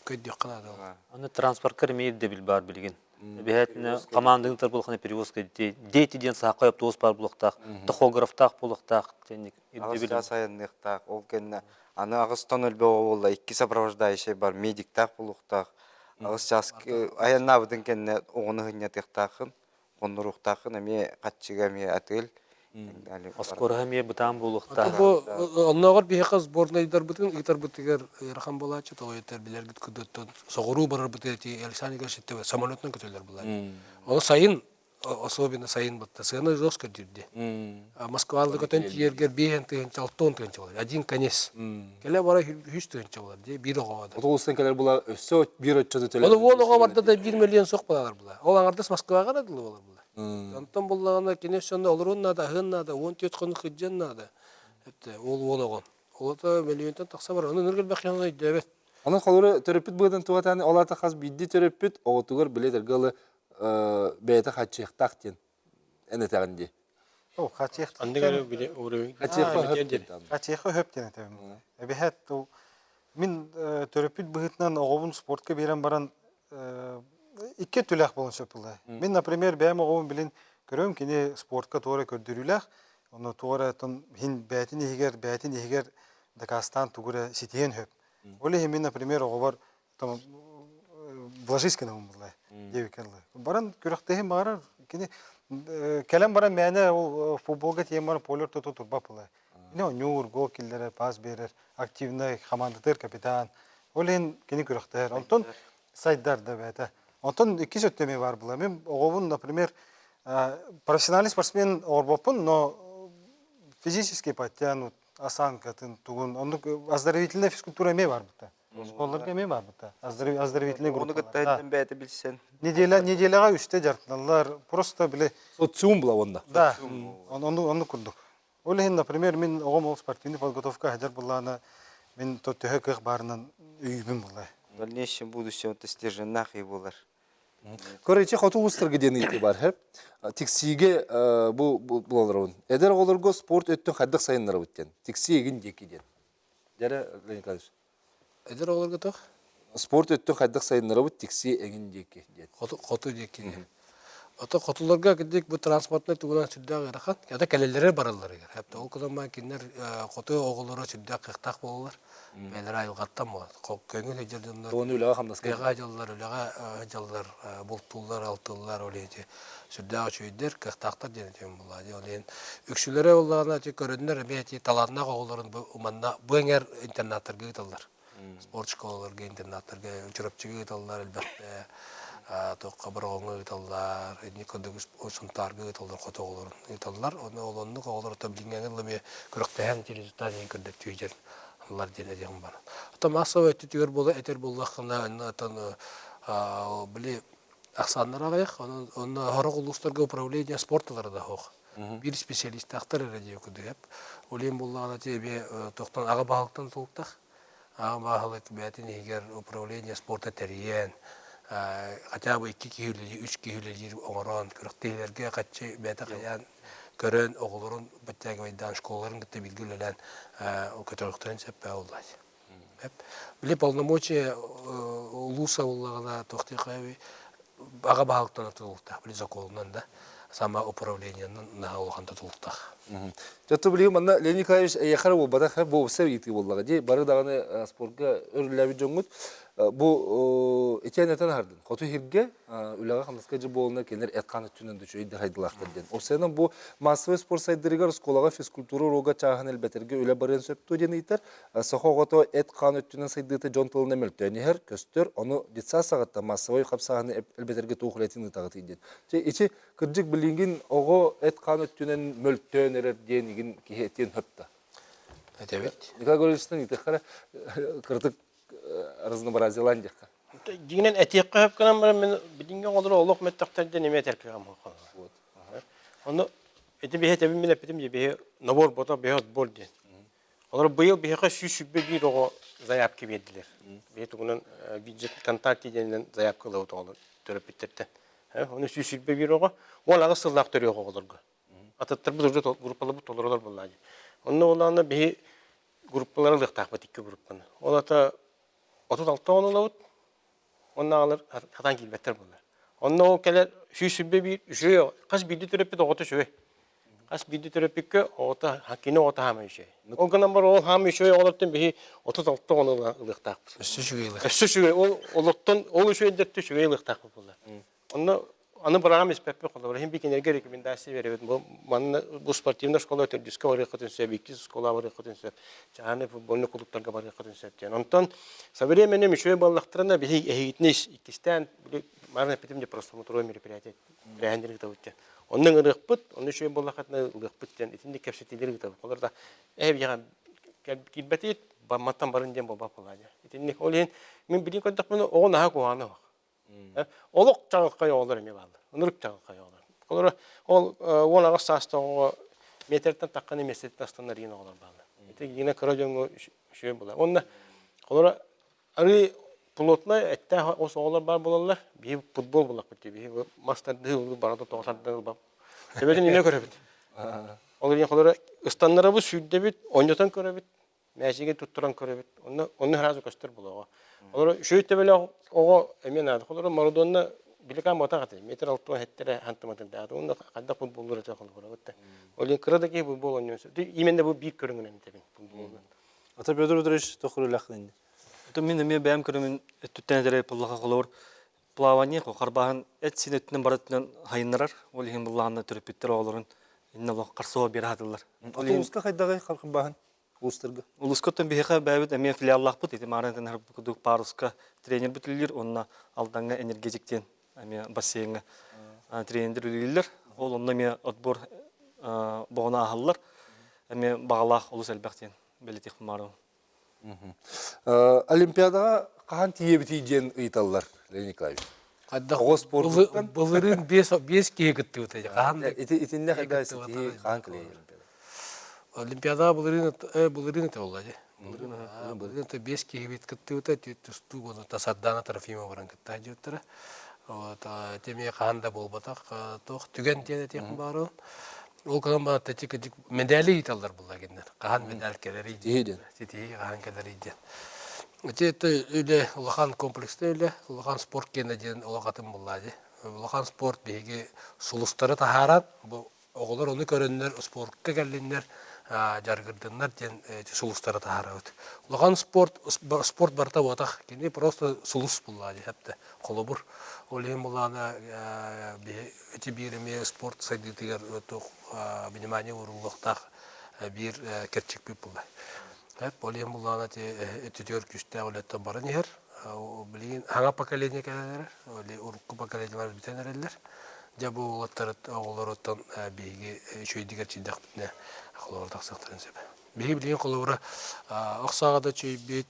көйдү кынады. Аны транспорт кермейди де билбар билген. Бәһәтне команданың тарбулхана перевозка дети ден сакай автобус бар булыктак, тахографтак булыктак, тенник идебил саянныктак, ол кенне аны агыстан өлбө болду, 2 сопровождающий бар, медиктак булыктак. Агыс час аяннабыдын кенне огону хыннятыктакын, онуруктакын эме катчыга ме атыл. Оскора ме бутан булыктак. Бу онногор бихаз сборныйдар бутын итар бутыгар рахам болачы, тойтер билер гит күдөттөн согуру барар бутыти Александр Шеттебе самолеттен көтөлөр булар. Оны сайын особенно сайын бутта, сыны жестко дирди. Москвалды көтөн тиергер бehen тыгын чалтон тыгын чалар. Один конец. Келе бара 3 тыгын чалар, де бир огада. Отолустан келер була өссө бир өчөдө төлөп. Оны вонога барда да 1 миллион сок балар булар. Ол аңардас Москвага карадылы булар. Антон буллагана кинешонда олрунна да хынна да 14 көн кыжжанна да. Ол воногон. Ол да миллионтан такса бар. Аны ныргыл бакыяны дебет. Аны колору төрөпүт быдан тугатаны аларда хас бидди төрөпүт оготугар билетер галы бәйте хатчыктак тен. Эне тагынди. О, хатчык. Андыгары биле уровень. Хатчык хөптен тем. Бехет мин төрөпүт быгытнан огобун спортка берен баран икки түләк болын сөпілді. Мен, например, бәйім оғым білін көрім кені спортқа туара көрдіріләк. Оны туара хин бәйтін егер Дагестан тугура ситен хөп. Оли хеми, например, оғар там Влажискина умылай. Девикерлы. Баран күрәктәһе барар. Кини кәләм баран мәне ул футболга темар полер тоту турба пулай. Не нюр гол киллер, пас берер, активный командатыр капитан. Олен кини күрәктәһе. Антон сайдар да бәтә. Антон ике сөттеме бар була. Мен оғын, например, профессиональный спортсмен орбопын, но физически подтянут, осанка, тугун. Он оздоровительная физкультура ме бар бута. Школаларга ме бар бута. Оздоровительный Оны группа. гыттайдан бәті білсен. Неделяга үсте жартыналар. Просто биле. Социум була онда. Да. Оны курдук. Олен, например, мен оғым спортивный подготовка хаджар булана. Мен тоттөһө кых барынан үйүмүн була. В дальнейшем будущем тестежен нахи болар. Короче, хотулустар геден ити бар хеп. Тиксиге бу булалар. Эдер олорго спорт өттөн хаддык сайыннар бүттен. Тикси эгин декиден. Жара Леонид Николаевич. Эдер оларга тох. Спорт өттөн хаддык сайыннар бүт тикси эгин деки дет. Хоту деки. Ата хотуларга кидик бу транспортны тугунан сүддәг ярахат. Яда кәлеләре баралар ягар. Хәтта ул кызма киннәр хоту оглары сүддәг кыктак булалар. Мәләр айгаттан бу. Көңүл җирдән Тоны үләгә хамдаска. Яга җаллар, бултуллар, алтыллар олети. Сүддәг чөйдер кыктактар дигән була. Ягъни үкшүләре улларына тик көрүннәр, бәти таларына огларын бу манна бу эңер интернатларга гыталар. Спорт школаларга, интернатларга үчрәп чыгыталар әлбәттә. Тоққа бір оңы ұйталар, никодығыз ұсынтарға ұйталар, қотоғылар ұйталар. Оны олонны қоғылар табдеңгені лөме көріқтәйін телезуттан ең көрдік түйдер. Олар дене деген бар. Ата массовы өтті түйер болы, әтер болуақына біле ақсанлар ағайық. Оны хорық ұлыстарға управление спортылары да хоқ. Bir специалист ақтар әрәде өкіді. Олен болуағына тебе тоқтан аға бағылықтан тұлықтақ. Аға бағылық бәтін егер управление спорта тәрейен, хотя бы 2 килолер, 3 килолер оңорон, күрәктәйләргә катчы бәтә каян көрән огларын бәтәгәйдан школаларын гытты билгеләлән көтөрөктән сәппә уллай. Биле полномочия улуса уллагына тохты кайы ага багыктан тулукта, биле законнан да сама управлениеннән нагылганда тулукта. Жаты билем анда Леонид Николаевич яхар бу бада хәр бу сәвити буллага ди бары дагы спортка өрләби җоңгут. Бу этенетен хардын. Хоту хирге үләгә хамдаска җи болна кенер эткан үтүнөн дөчөй дә хайдылактыр ден. Осенен бу массовый спорт сайдырыгар школага физкультура рога чагын элбетерге үлә барен сөптү ден итер. Сохогото эткан үтүнөн сайдыты жонтылына мөлтөнер көстөр оны дитса сагатта массовый капсаганы элбетерге тухлетин тагыты ден. Же ичи кыржык билинген ого эткан үтүнөн мөлтөнер ден иген кихетен хөптө. Әтәбет. Николаговичтан итехара кыртык разнообразие Дигенен этиякка хапканан бар мен бидинге олар олок меттактарда неме терпегем калган. Вот. Оны эти бехете мен эпитим же бе набор бота бехот болды. Олар быйыл бехе сүсүбе бир ого заявка бердилер. Бетугунан бюджет контакт денен заявка кылып олар төрөп биттетти. Оны сүсүбе бир ого олага сылдак төрөк оларга. Ататтар бу уже группалар толоролор буллады. Оны оларны бе группалары лыктак бит ике группаны. Олата 36 онолауд, оннағалар қатан келбеттер болар. Онна ол кәлер сүйсүбе бір жүйе, қас биді түреппет оғыты жүйе. Қас биді түреппекке оғыты, хакені оғыты хамы жүйе. Ол ғынан бар ол хамы жүйе олардың бір 36 онолауд ұлықтақ. Өссі жүйелік. Өссі жүйе, ол жүйедерді жүйе ұлықтақ болар. Онна аны барам испеппе қолы. Hem bir kenarga rekomendasiya beribet. Bu sportivna школа ötürdüske var yakıtın söp, ikiz школа var yakıtın söp. Çağını futbolunu kulüplerge var yakıtın söp. Ondan современными şöyle баллахтарына bir ehitnis ikisten böyle marna petimce просто мотровое мероприятие. Рәһәндерге тавыттан. Onun ырыкпыт, onu şöyle баллахатна ырыкпыттан. Итинде кепсетилерге тавып. Олар да яга килбетет, маттан барын дем баба булады. Итинде олен мен билин көндүк муну оңа куаны. Олық жаңылыққа yoğulur eme bağlı. Onuruk жаңылыққа yoğulur. Олар ол оңаға састауға метрден таққан еместетін астандар ең оғылар bağlı. Ене кыра жоңғы шөй болар. Онда олар әрі пилотна әтті осы оғылар бар болалар. Бейі футбол болақ бітті. Бейі мастарды ұлы барады тоғатарды ұлы бап. Себетін ене көрі біт. Олар ең қолары ұстанлары бұл сүйді біт, ойнатан көрі біт, мәшеге тұттыран көрі біт. Оны хразы көстер болуға. Олар шөйті бөлі оға әмен ады. Олар Марадонна билікан бота қаты. Метр 6 хеттері хантыматын дады. Оны қадда футболдар әті қылы көрі. Олар қырадaki футбол ойнаусы. Именде бұл бір көріңін әмін. Ата Петр Петрович тоқыры лақын енді. То мен эме бәм көрөмүн түттен дәре буллага колор. Плавание карбаһын эт синеттен бараттан хайыннарар. Ол һәм булланы төрөпүттер оларын. Инне лох карсоо бирадылар. Автобуска кайдагы халкы баһын улустырга. Улускоттан биһәгә бәбит эме филиаллах бут ити марантан һәр кудук паруска тренер бүтүлләр, онна алданга энергетиктен эме бассейнга тренер үлелләр. Ол онна ме отбор богына ахаллар. Эме багалах улус әлбәттән белетик марым. Олимпиадага кахан тие битиген ыйталлар, Леонид Николаевич. Оғыз спорттан? Бұлырын 5 кеге күтті өте. Итинне кайда сити кахан киле Олимпиада. Олимпиада бұлырын өте олады. Бұлырын өте 5 кеге бет күтті өте. Түсту оны Тасаддана Трофимова баран күтті әді өттірі. Темеге қағанда болбатақ. Түген тені текін бары. Ол каған бана тәтік медали италдар бұлла кендер. Қаған медаль келері иден. Тетеге қаған келері иден. Это үле улахан комплексте үле улахан спорт кенеден улахатын булады. Улахан спорт беге сулустары тахарат, бу оголор оны көрөннөр спортка келдинер, жаргырдыннар ден сулустары тахарат. Улахан спорт барта батак, кене просто сулус булады хепте. Колобур олем булана эти биреме спорт сайдытыгар өтө внимание урулуктак бир керчек булды. Полием булана те этүтөр күстә олеттан барын ягер. Билген аңа поколение келелер, оле урукку поколениялар битенерлер. Жабу олаттар оголороттан биге чөйдигер чиндак битне колор таксактырын себе. Биге билген колора аксагада чөй бит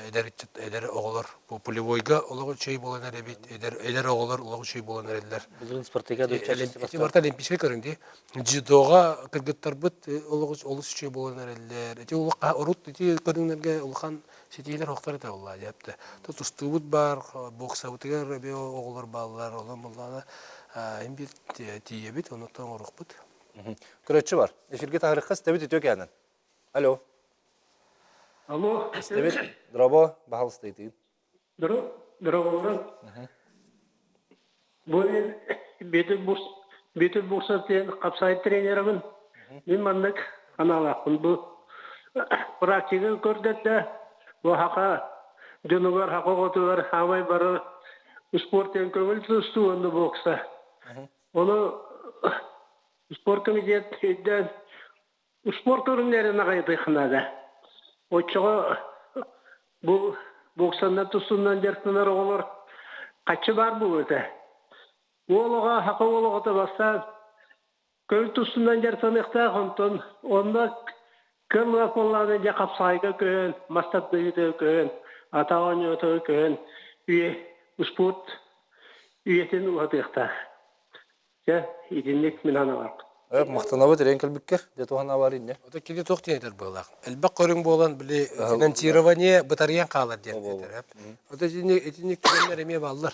эдер оголор бу полевойга олого чөй болан эребит, эдер оголор олого чөй болан эрелер. Булын спортига да Эти барта олимпийский көрүндү. Джидога кыргыттар бит олус чөй болан эрелер. Эти улукка урут эти көрүнгөргө улхан сетилер октор эте болла депти. Тустубут бар, бокса утыгар оголор балалар олон булланы эм бит тиебит, онуттан урукпут. Көрөтчү бар. Эфирге тагырыкка стебит өтө экенин. Алло. Алло. Стебит. Дробо, бахал стейтин. Дробо. Бұл бетіл бұрсаттен қапсайт тренерімін. Мен мандық аналақпын. Бұл практика көрдетті. Бұл хақа жөнігер, хақа қотығар, хамай бары спорттен көңіл тұсту онды бокса. Оны спорт комитет едден спорт өрімдерін ағайды қынады. Отчыға бұл боксаннан тұстуынан жеркінер оғылар қатшы бар бұл өте. Олыға хақы олығыты бастан көң тұстуынан жеркінекті қонтын, онда көлі қоланы же қапсайғы көн, мастапты өте көн, атауын өте көн, спорт үйетін ұғытықта. Идинлік мен ана бар. Мақтанабы терен кілбіккер, детуғана бар инне. Ота кеде тоқтен етер болақ. Әлбақ көрің болан біле финансирование бұтариян қалар ден етер. Ота етінек көріңдер еме балылар.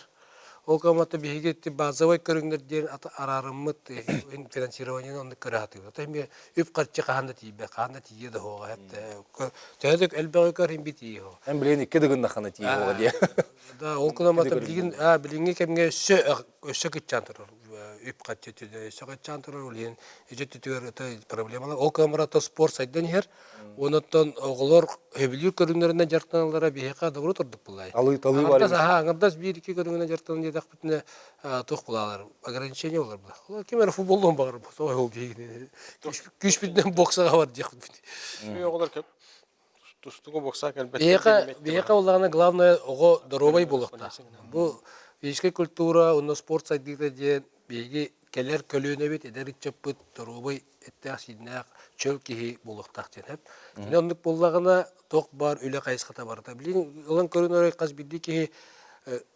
Ол коматы бейгетті базовай көріңдер ден арарымыт финансирование онды көрі атығы. Ота еме үп қарчы қағанда тейбе, қағанда тейеді хоға. Тәдік әлбақ өкөр ембе тейі хоға. Әм білейін екі дығында қана тейі хоға де. Ол коматы біліңе кәмге өссі күтчан тұрыр. Үп қатчы түді, өссі қатчан тұрыр. Олен өте түтігер проблемалар. Ол коматы спорт сайдан ер. Онаттан оғылар өбілер көріңдерінен жарттаналара бейеқа дұғыры тұрдық бұлай. Талый бар. Аңырдас бір-екі көріңдерінен жарттанын дедақ бітіне тоқ бұлалар. Ограничение олар бұла. Олар кемері футболдан бағыр бұл. Солай ол бейгіне. Күш бітінен боксаға бар дек біті. Оғылар көп. Тұстығы бокса кәлбәт. Бейеқа олағына главное оғы дұробай болықта. Бұл физическая культура, онна спорт сайдыда ден бейге келер көлөне бет эдер итчеппыт дұробай әттәқ сиднәқ чөл кихи болықтақ ден әп. Ондық болағына тоқ бар, үлі қайысқата барда. Білін, олан көрін орай қаз білді кихи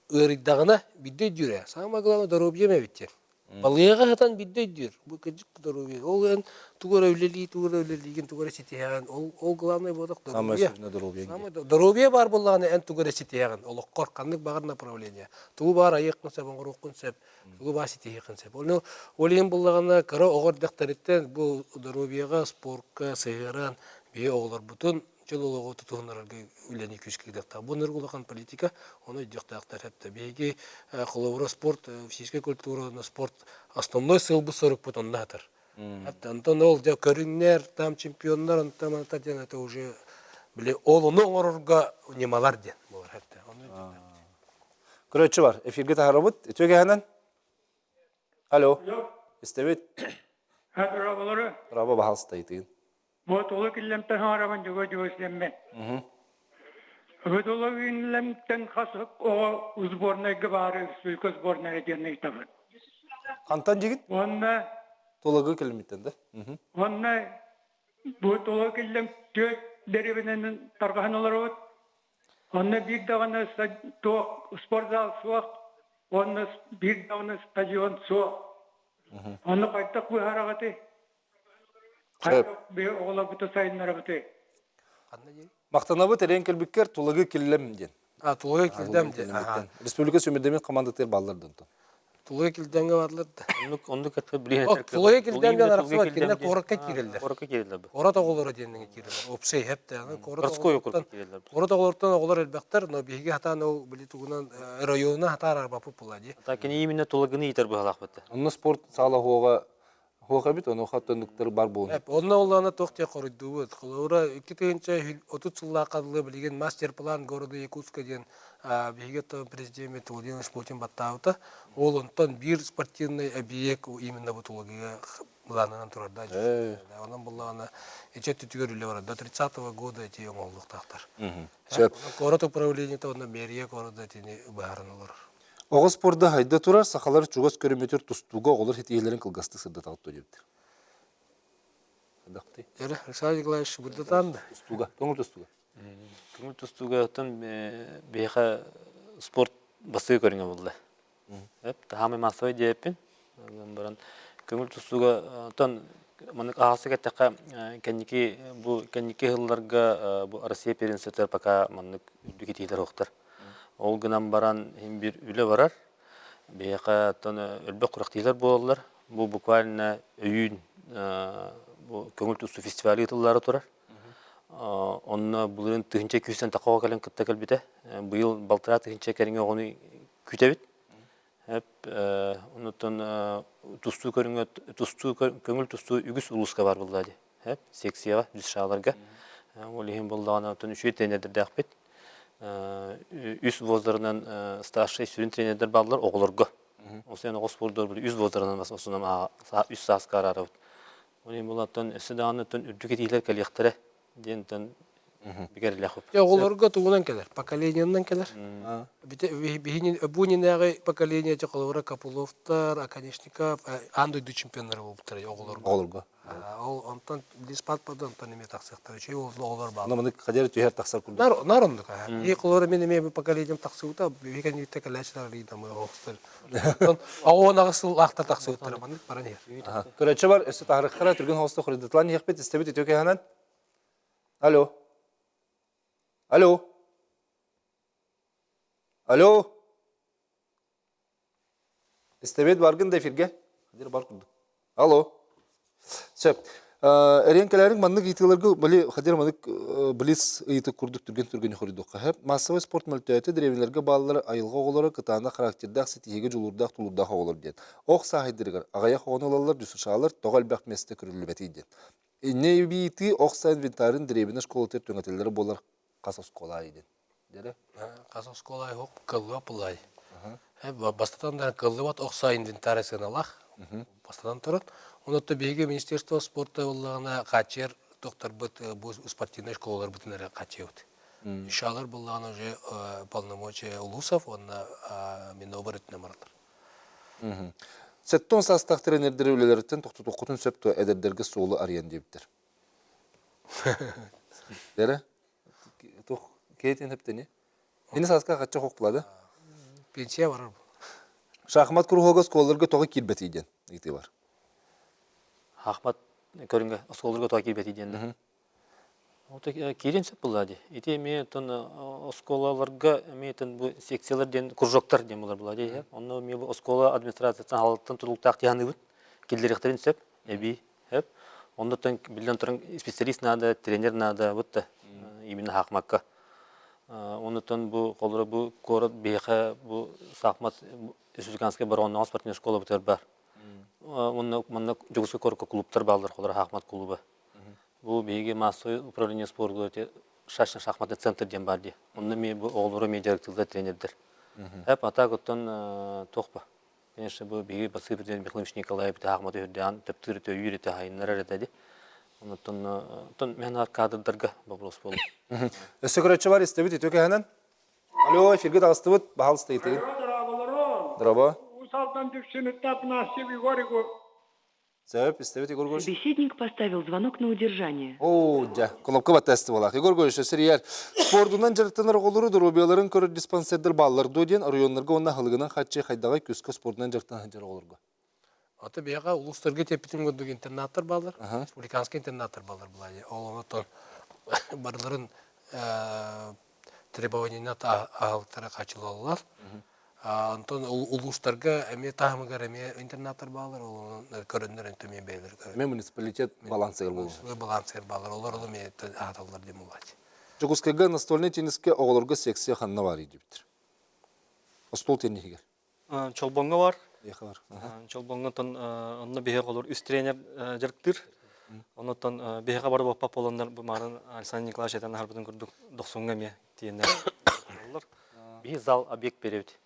ұриддағына бидді дүре. Сама главное дұробай еме беттен. Балыяға хатан бидді дүр. Бұл кәжік дұробай. Ол ән туғыр өвлелейген туғыр сетеяған. Ол главное бодық дұробай. Дұробай бар болағына ән туғыр сетеяған. Ол қорқанлық бағыр направление. Туғы бар аяқын сәп, оңыр оқын сәп, туғы бар сетеяған сәп. Ол ең болағына қара оғыр дәқтәреттен бұл дұробайға спортқа сығыран бей оғылар бұтын жыл олығы тұтығынларға үләне күшкегдіқта. Бұл нұрғылаған политика, оны үдіқтақтар әпті. Бейге қолауыра спорт, физическая культура, спорт основной сыл бұл сұрық бұт онна атыр. Антон ол көріңнер, там чемпионлар, там атаден это уже Біле ол оны оңорорга немалар ден. Болар хәтта. Көрөтчү бар. Эфирге тахарабыт. Өтөге Алло. Истебит. Хәдәрәбалары, Раба бахалстай тыгын. бу толы киллемтен хараган жүгө жүгөслемме. Хөдөлө винлемтен хасык о узборнайга бары, сүлкө сборнайга дерне табын. Кантан жигит? Онна, Толагы келмиттен да. бу толы киллем төт деревенен тарганалар от. Онна бир дагана то спортзал суак, онна бир дагана стадион суак. Онна кайтак бу харагаты. Кайтак бе ола буту сайыннары буту. Мактанабы терен келбиккер толагы келлем ден. Тулы килдем де. Республика сөмірдемен командатер балларды. Тулы килденге барлар да. Онды кетпе билен Тулы килденге араксыбат кине коракка кирелдер. Коракка кирелдер. Ора тоголору денеге кирелдер. Опсей хепте. Городской округ кирелдер. Ора тоголордан оголор элбектер, но биги хата но били тугунан районuna хата арбапы пулади. Так именно толагыны итер бахалак бетте. Онны спорт сала хоға бит, оны хаттандыктар бар болын. Онна оллана тохтя корыдуу. Колора 2-30 жылга кадылы билген мастер план города Якутска ден биги то президент Владимир Путин баттаута. Ол онтон бир спортивный объект именно бу толагыга планынан турарда. Онан буллагана эчет түгөрүлө бар. До 30-го года эти оңолдуктактар. Город управление то онна мэрия города тени баарыналар. Оғы спорда хайда турар, сақалар чугас көріметер тұстуға оғылар хетиелерін қылғасты сырда тағып той дептір. Қадақтай? Александр Николаевич, бұрдатан да? Тұстуға, көңіл тұстуға. Көңіл тұстуға өттін бейқа спорт басы көріңе болды. Тағамы масывай дейіппен. Көңіл тұстуға өттін Маннык ағасы кәттіққа кәнеке ғылларға Россия перенсеттер пока маннык үрді кетейлер оқтар. Ол гынан баран бір үлі барар. Бейқа өлбек құрақтейлер болалар. Бұл буквально өйін көңіл тұсты фестивалі етілдері тұрар. Онына бұлырын түхінче күйістен тақуға кәлін күтті кәлбеті. Бұйыл балтыра түхінче кәріңе оғыны күйтәбет. Онытын көңіл тұсты үгіс ұлысқа бар бұлдады. Секцияға, жүз шағаларға. Ол ең бұлдағына үші тәнедерді ақпет. Үз воздарынан старший сүрін тренердер балылар оғылырға. Осыян оғы спордор бұл үз воздарынан бас осынан үз сағысқар арабыд. Оның бұлаттан өсі дағанытын үрдігі дейлер кәліқтірі дентін бігерлі қып. Оғылырға туғынан келер, поколениядан келер. Бұнинағы поколения қолығыра Капуловтар, Аконечников, андойды чемпионлары болып тұрай оғылырға. Ол онтан лиспатпадан таныме тақсықтар үшей оғылар бағылар. Ана мұны қадері түйер тақсар күрді? Нарындық. Қолығыра менің поколениям тақсығыта, бейкен үйті кәләшілер рейдамы оғыстыр. Оғын ағысыл ақтар тақсығыттары баны баран ер. Көрәтші бар, өсі тағырыққара түрген хоғысты құрыдытылан еқпет, істебет өтеуке ханан? Алло? Алло? Алло? Істебет барғын да эфирге? Қадер бар күрді. Алло? Сөп. Әренкелерің маннық етілергі қадер маннық біліс ұйты күрдік түрген құрыдыққа. Массовый спорт мүлтәйті древенлерге балылары айылға оғылары қытағына қарактердақ сетеге жұлырдақ тұлырдақ оғылыр ден. Оқ сағайдырығыр, ағаяқ оғын олалар, дүсішалар, тоғал бәқ месті күрілі бәті ден. Не бейті оқса инвентарын древені школатер төңетелері болар қасос қолай ден. Дері? Қасос қолай оқ қылға пылай. Бастатандар қылы бат оқса инвентары сыналақ. Бастатан тұрын. Онытты бейге Министерство спорта олағына қачер доктор бұд спортивный школалар бұтынары қаче өт. Шалар болағына уже полномочия Улусов, онына мен оборотына маралар. Сәттон састақ тренердері өлелерден тоқты-тоқытын сөпті әдердерге соғылы ариян дептір. Дәрі? Кейтен өптені? Ені сасқа қатша қоқ бұлады? Пенсия барар бұл. Шахмат күрғоға сколларға тоғы келбет еден, еті бар. Ахмат көрінгі осколырға тоға келбет еденді. Кейден сөп бұлады. Еті мейтін осколаларға мейтін бұл секциялар ден күржоқтар ден бұлар бұлады. Онына ме бұл оскола администрациясын халықтың тұлықтақ тияны бұд. Келдеректерін сөп, әбей. Ондықтан білден тұрын специалист нады, тренер нады бұдды. Именно Ахматқа. Ондықтан бұл қолыры бұл город бейхі бұл Сахмат республиканская баронного спортивная школа бұтыр бар. Онына жүгіскі көркі клубтар балдар қолыры Ахмат клубы. Бұл бейге массовый управление спорта шашын шахматный центр ден бар ди. Онны ме бу оғылыры ме жарықтылда тренердер. Әп ата көттен тоқпа. Конечно, бұл биги Басып Михайлович Николаев тағмады үрден төптүрі түйірі тағайынлар әретеді. Онтон мен кадрдарға вопрос болды. Өсі көрәтші бар, істебіт етөке әнен? Алло, эфирге тағыстыбыт, бағал істейтігін. Драба. Усалдан düşsünü tapına sevi горигу. Сәбіп, істебіт, Егор Гойш. Собеседник поставил звонок на удержание. О, жа, колопқа баттасты болақ. Егор Гойш, сірияр. Спордунан жарықтанар қолыры дұробияларын көрі диспансердер баллар дойден, районларға онна хылығынан қатшы қайдаға көскі спордунан жарықтанар жар қолырға. Аты бияға улустарга тепитин көндүк интернаттар балдар, республиканский интернаттар балдар булай. Ол онотон барларын требованияна агылтара качылалар. Антон улустарга эме тахмыгар эме интернаттар балдар, ол көрөндөр энтеме бейлер. Мен муниципалитет балансыр болу. Балансыр балдар, олар олме аталар дем булай. Жогускайга настольный тенниске оғылырға секция ханна бар еді біттір. Стол теннихигер. Чолбонга бар. Яха бар. Чолбонга тон онна беге olur üst тренер жарктыр. Онотон беге бар бапа полондар бу марын Александр Николаевич этен харбытын көрдүк 90га ме тиеннер. Би зал объект беребит.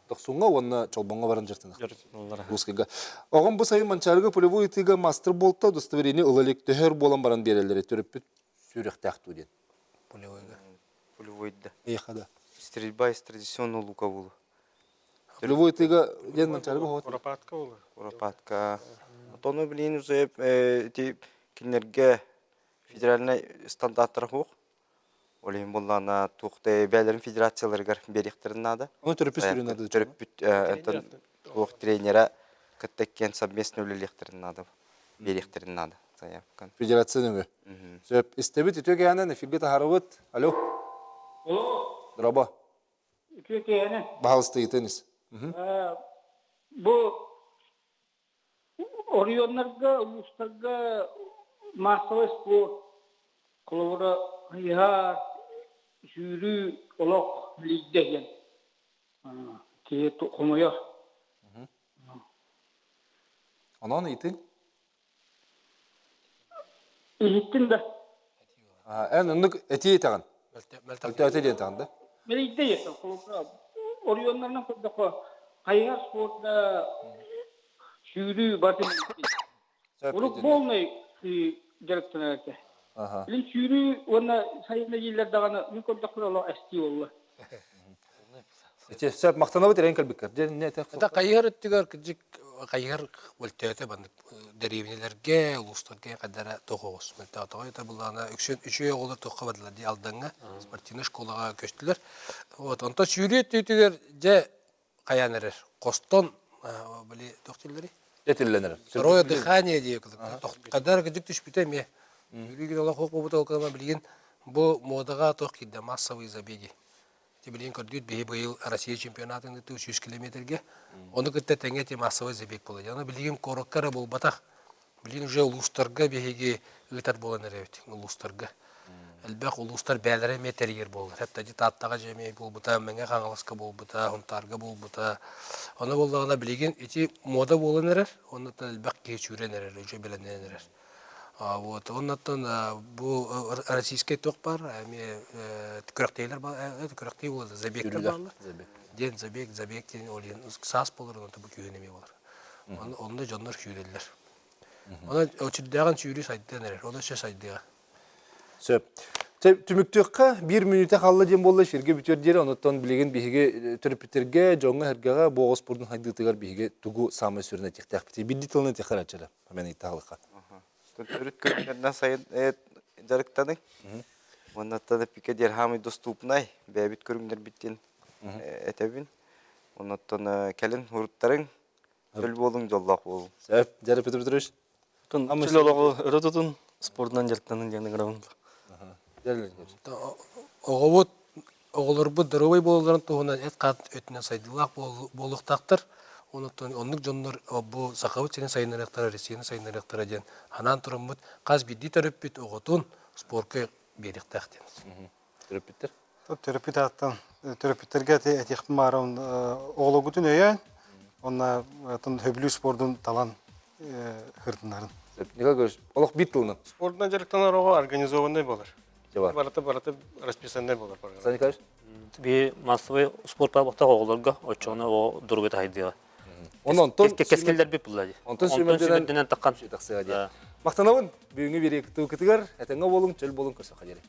Тоқсуңға онна чолбонға барын жартынық. Олар. Жогускайга. Оғын бұл сайын манчарығы полевой тыға мастер болта удостоверение ылылек төхер болан баран берелері төріп бүт сүйрек тәқту ден. Полевойда. Яхада. Стрельба из традиционного лука была. Полевой тыға ден манчарығы хоғат. Куропатка ол. Куропатка. Тоны блин уже эти кинерге федеральный стандарттар хок. Олим боллана тухты бәлерин федерацияларга беректерин нада. Оны төріп сүрін ады. Төріп бүт антон хок тренера каттеккен совместно үлелектерин нада. Беректерин нада. Заявкан. Федерация нөмі. Сөп, істебіт етөке әнен эфирге тахарығыт. Алло. О, Драба. kökeğine. Бағалысты етініс. Bu Orionlarga, uluslarga massovый spor kılavura ya jüri olak ligdegen. Ki toxumaya. Anan etin? Ehittin de. Ən ünlük eti etağın. Öltü eti etağın da. Ligde yeter kılavura. Orionlardan kılavura kayar sporda jüri batın. Onu bolnay gerekten erte. Bilin jüri ona sayında yıllar dağına mümkün dakıralı esti oldu. Söp, maqtanabı terен kəlbikер. Ne etaq? Ата кайгар өттүгөр кыжык кайгар өлтөтө бандык деревнелерге, улустарга кадара тогоос. Мөлтө атага булана үчөө оголор токко бадылар ди алдыңга спортивный школага көчтүлөр. Вот, онто сүйрөт өтүгөр же каянерер. Костон били токтилери. Etillener. Второе дыхание дейик. Кадар кыжык түшпүтө ме. Үрүгүн ола хок болбута окама билген бу модага ток киде массовый забеги. Тибилин көрдүт бей быйыл Россия чемпионатында 300 километрге. Оны кытта теңе те массовый забег болду. Жана билген короккара болбатак. Билин уже улустарга беги ытар болон эребит. Улустарга. Элбек улустар бәлере метргер болду. Хатта жи таттага жемей болбута, менге каңаласка болбута, онтарга болбута. Оны болдогона билген эти мода болон эрер. Онтан элбек кечүрен эрер, уже беленен эрер. Вот, оннан бу российский ток бар, эми көрөктейлер бар, көрөктей болду, забектер бар. Ден забек ден олен сас болор, онтан бу күйөнеме болор. Онда жоннор күйрелер. Она очудаган чүйрү сайттан эрер, оны ше сайдыга. Сөп. Түмүктөккө 1 минутта калды дем болду, шерге бүтөр жери, онтон билген биге төрөптерге, жоңга хергага богос спордун хайдытыгар биге тугу самый сүрүнө тектак бити. Бидди тылны текарачара. Мен айталыкка. Төрөт көрүнөрүнөн сайын жарыктадың. Оннан пике дерхамы доступнай, бәбит көрүнөр биттен этебин. Оннан келин хуруттарың өл болуң жоллак болуң. Сөп, жарып бүтүрүш. Тон чилологу өрөтүтүн спорттан жарыктанын жана граунд. Оголор бу здоровый болууларын тугунан эт кат өтүнө сайдылак болуктактыр. Оннук жоннор бу сакабыт сенен сайынырактар, ресейни сайынырактар ден анан турумут каз бидди төрөппүт оготун спортко бериктактен. Төрөпүттер. Төрөпүттерге этихтим баран огологутун өйөн. Онна хөблүү спордун талан хырдындарын. Никак көрүш. Олок бит тылны. Спортна жарыктанар ого организованный болар. Жабар. Бараты расписанный болар программа. Сан Николаевич? Би массовый спорт бабахта оголорга, очоны о дургыта хайдыга. Онон Кескелдер бит буллади. Онтон сүйменденен таккан. тақсан. Мақтанабын, бүгінгі берек тұғы күтігер, әтіңі болың, чөл болың көрсі қадері.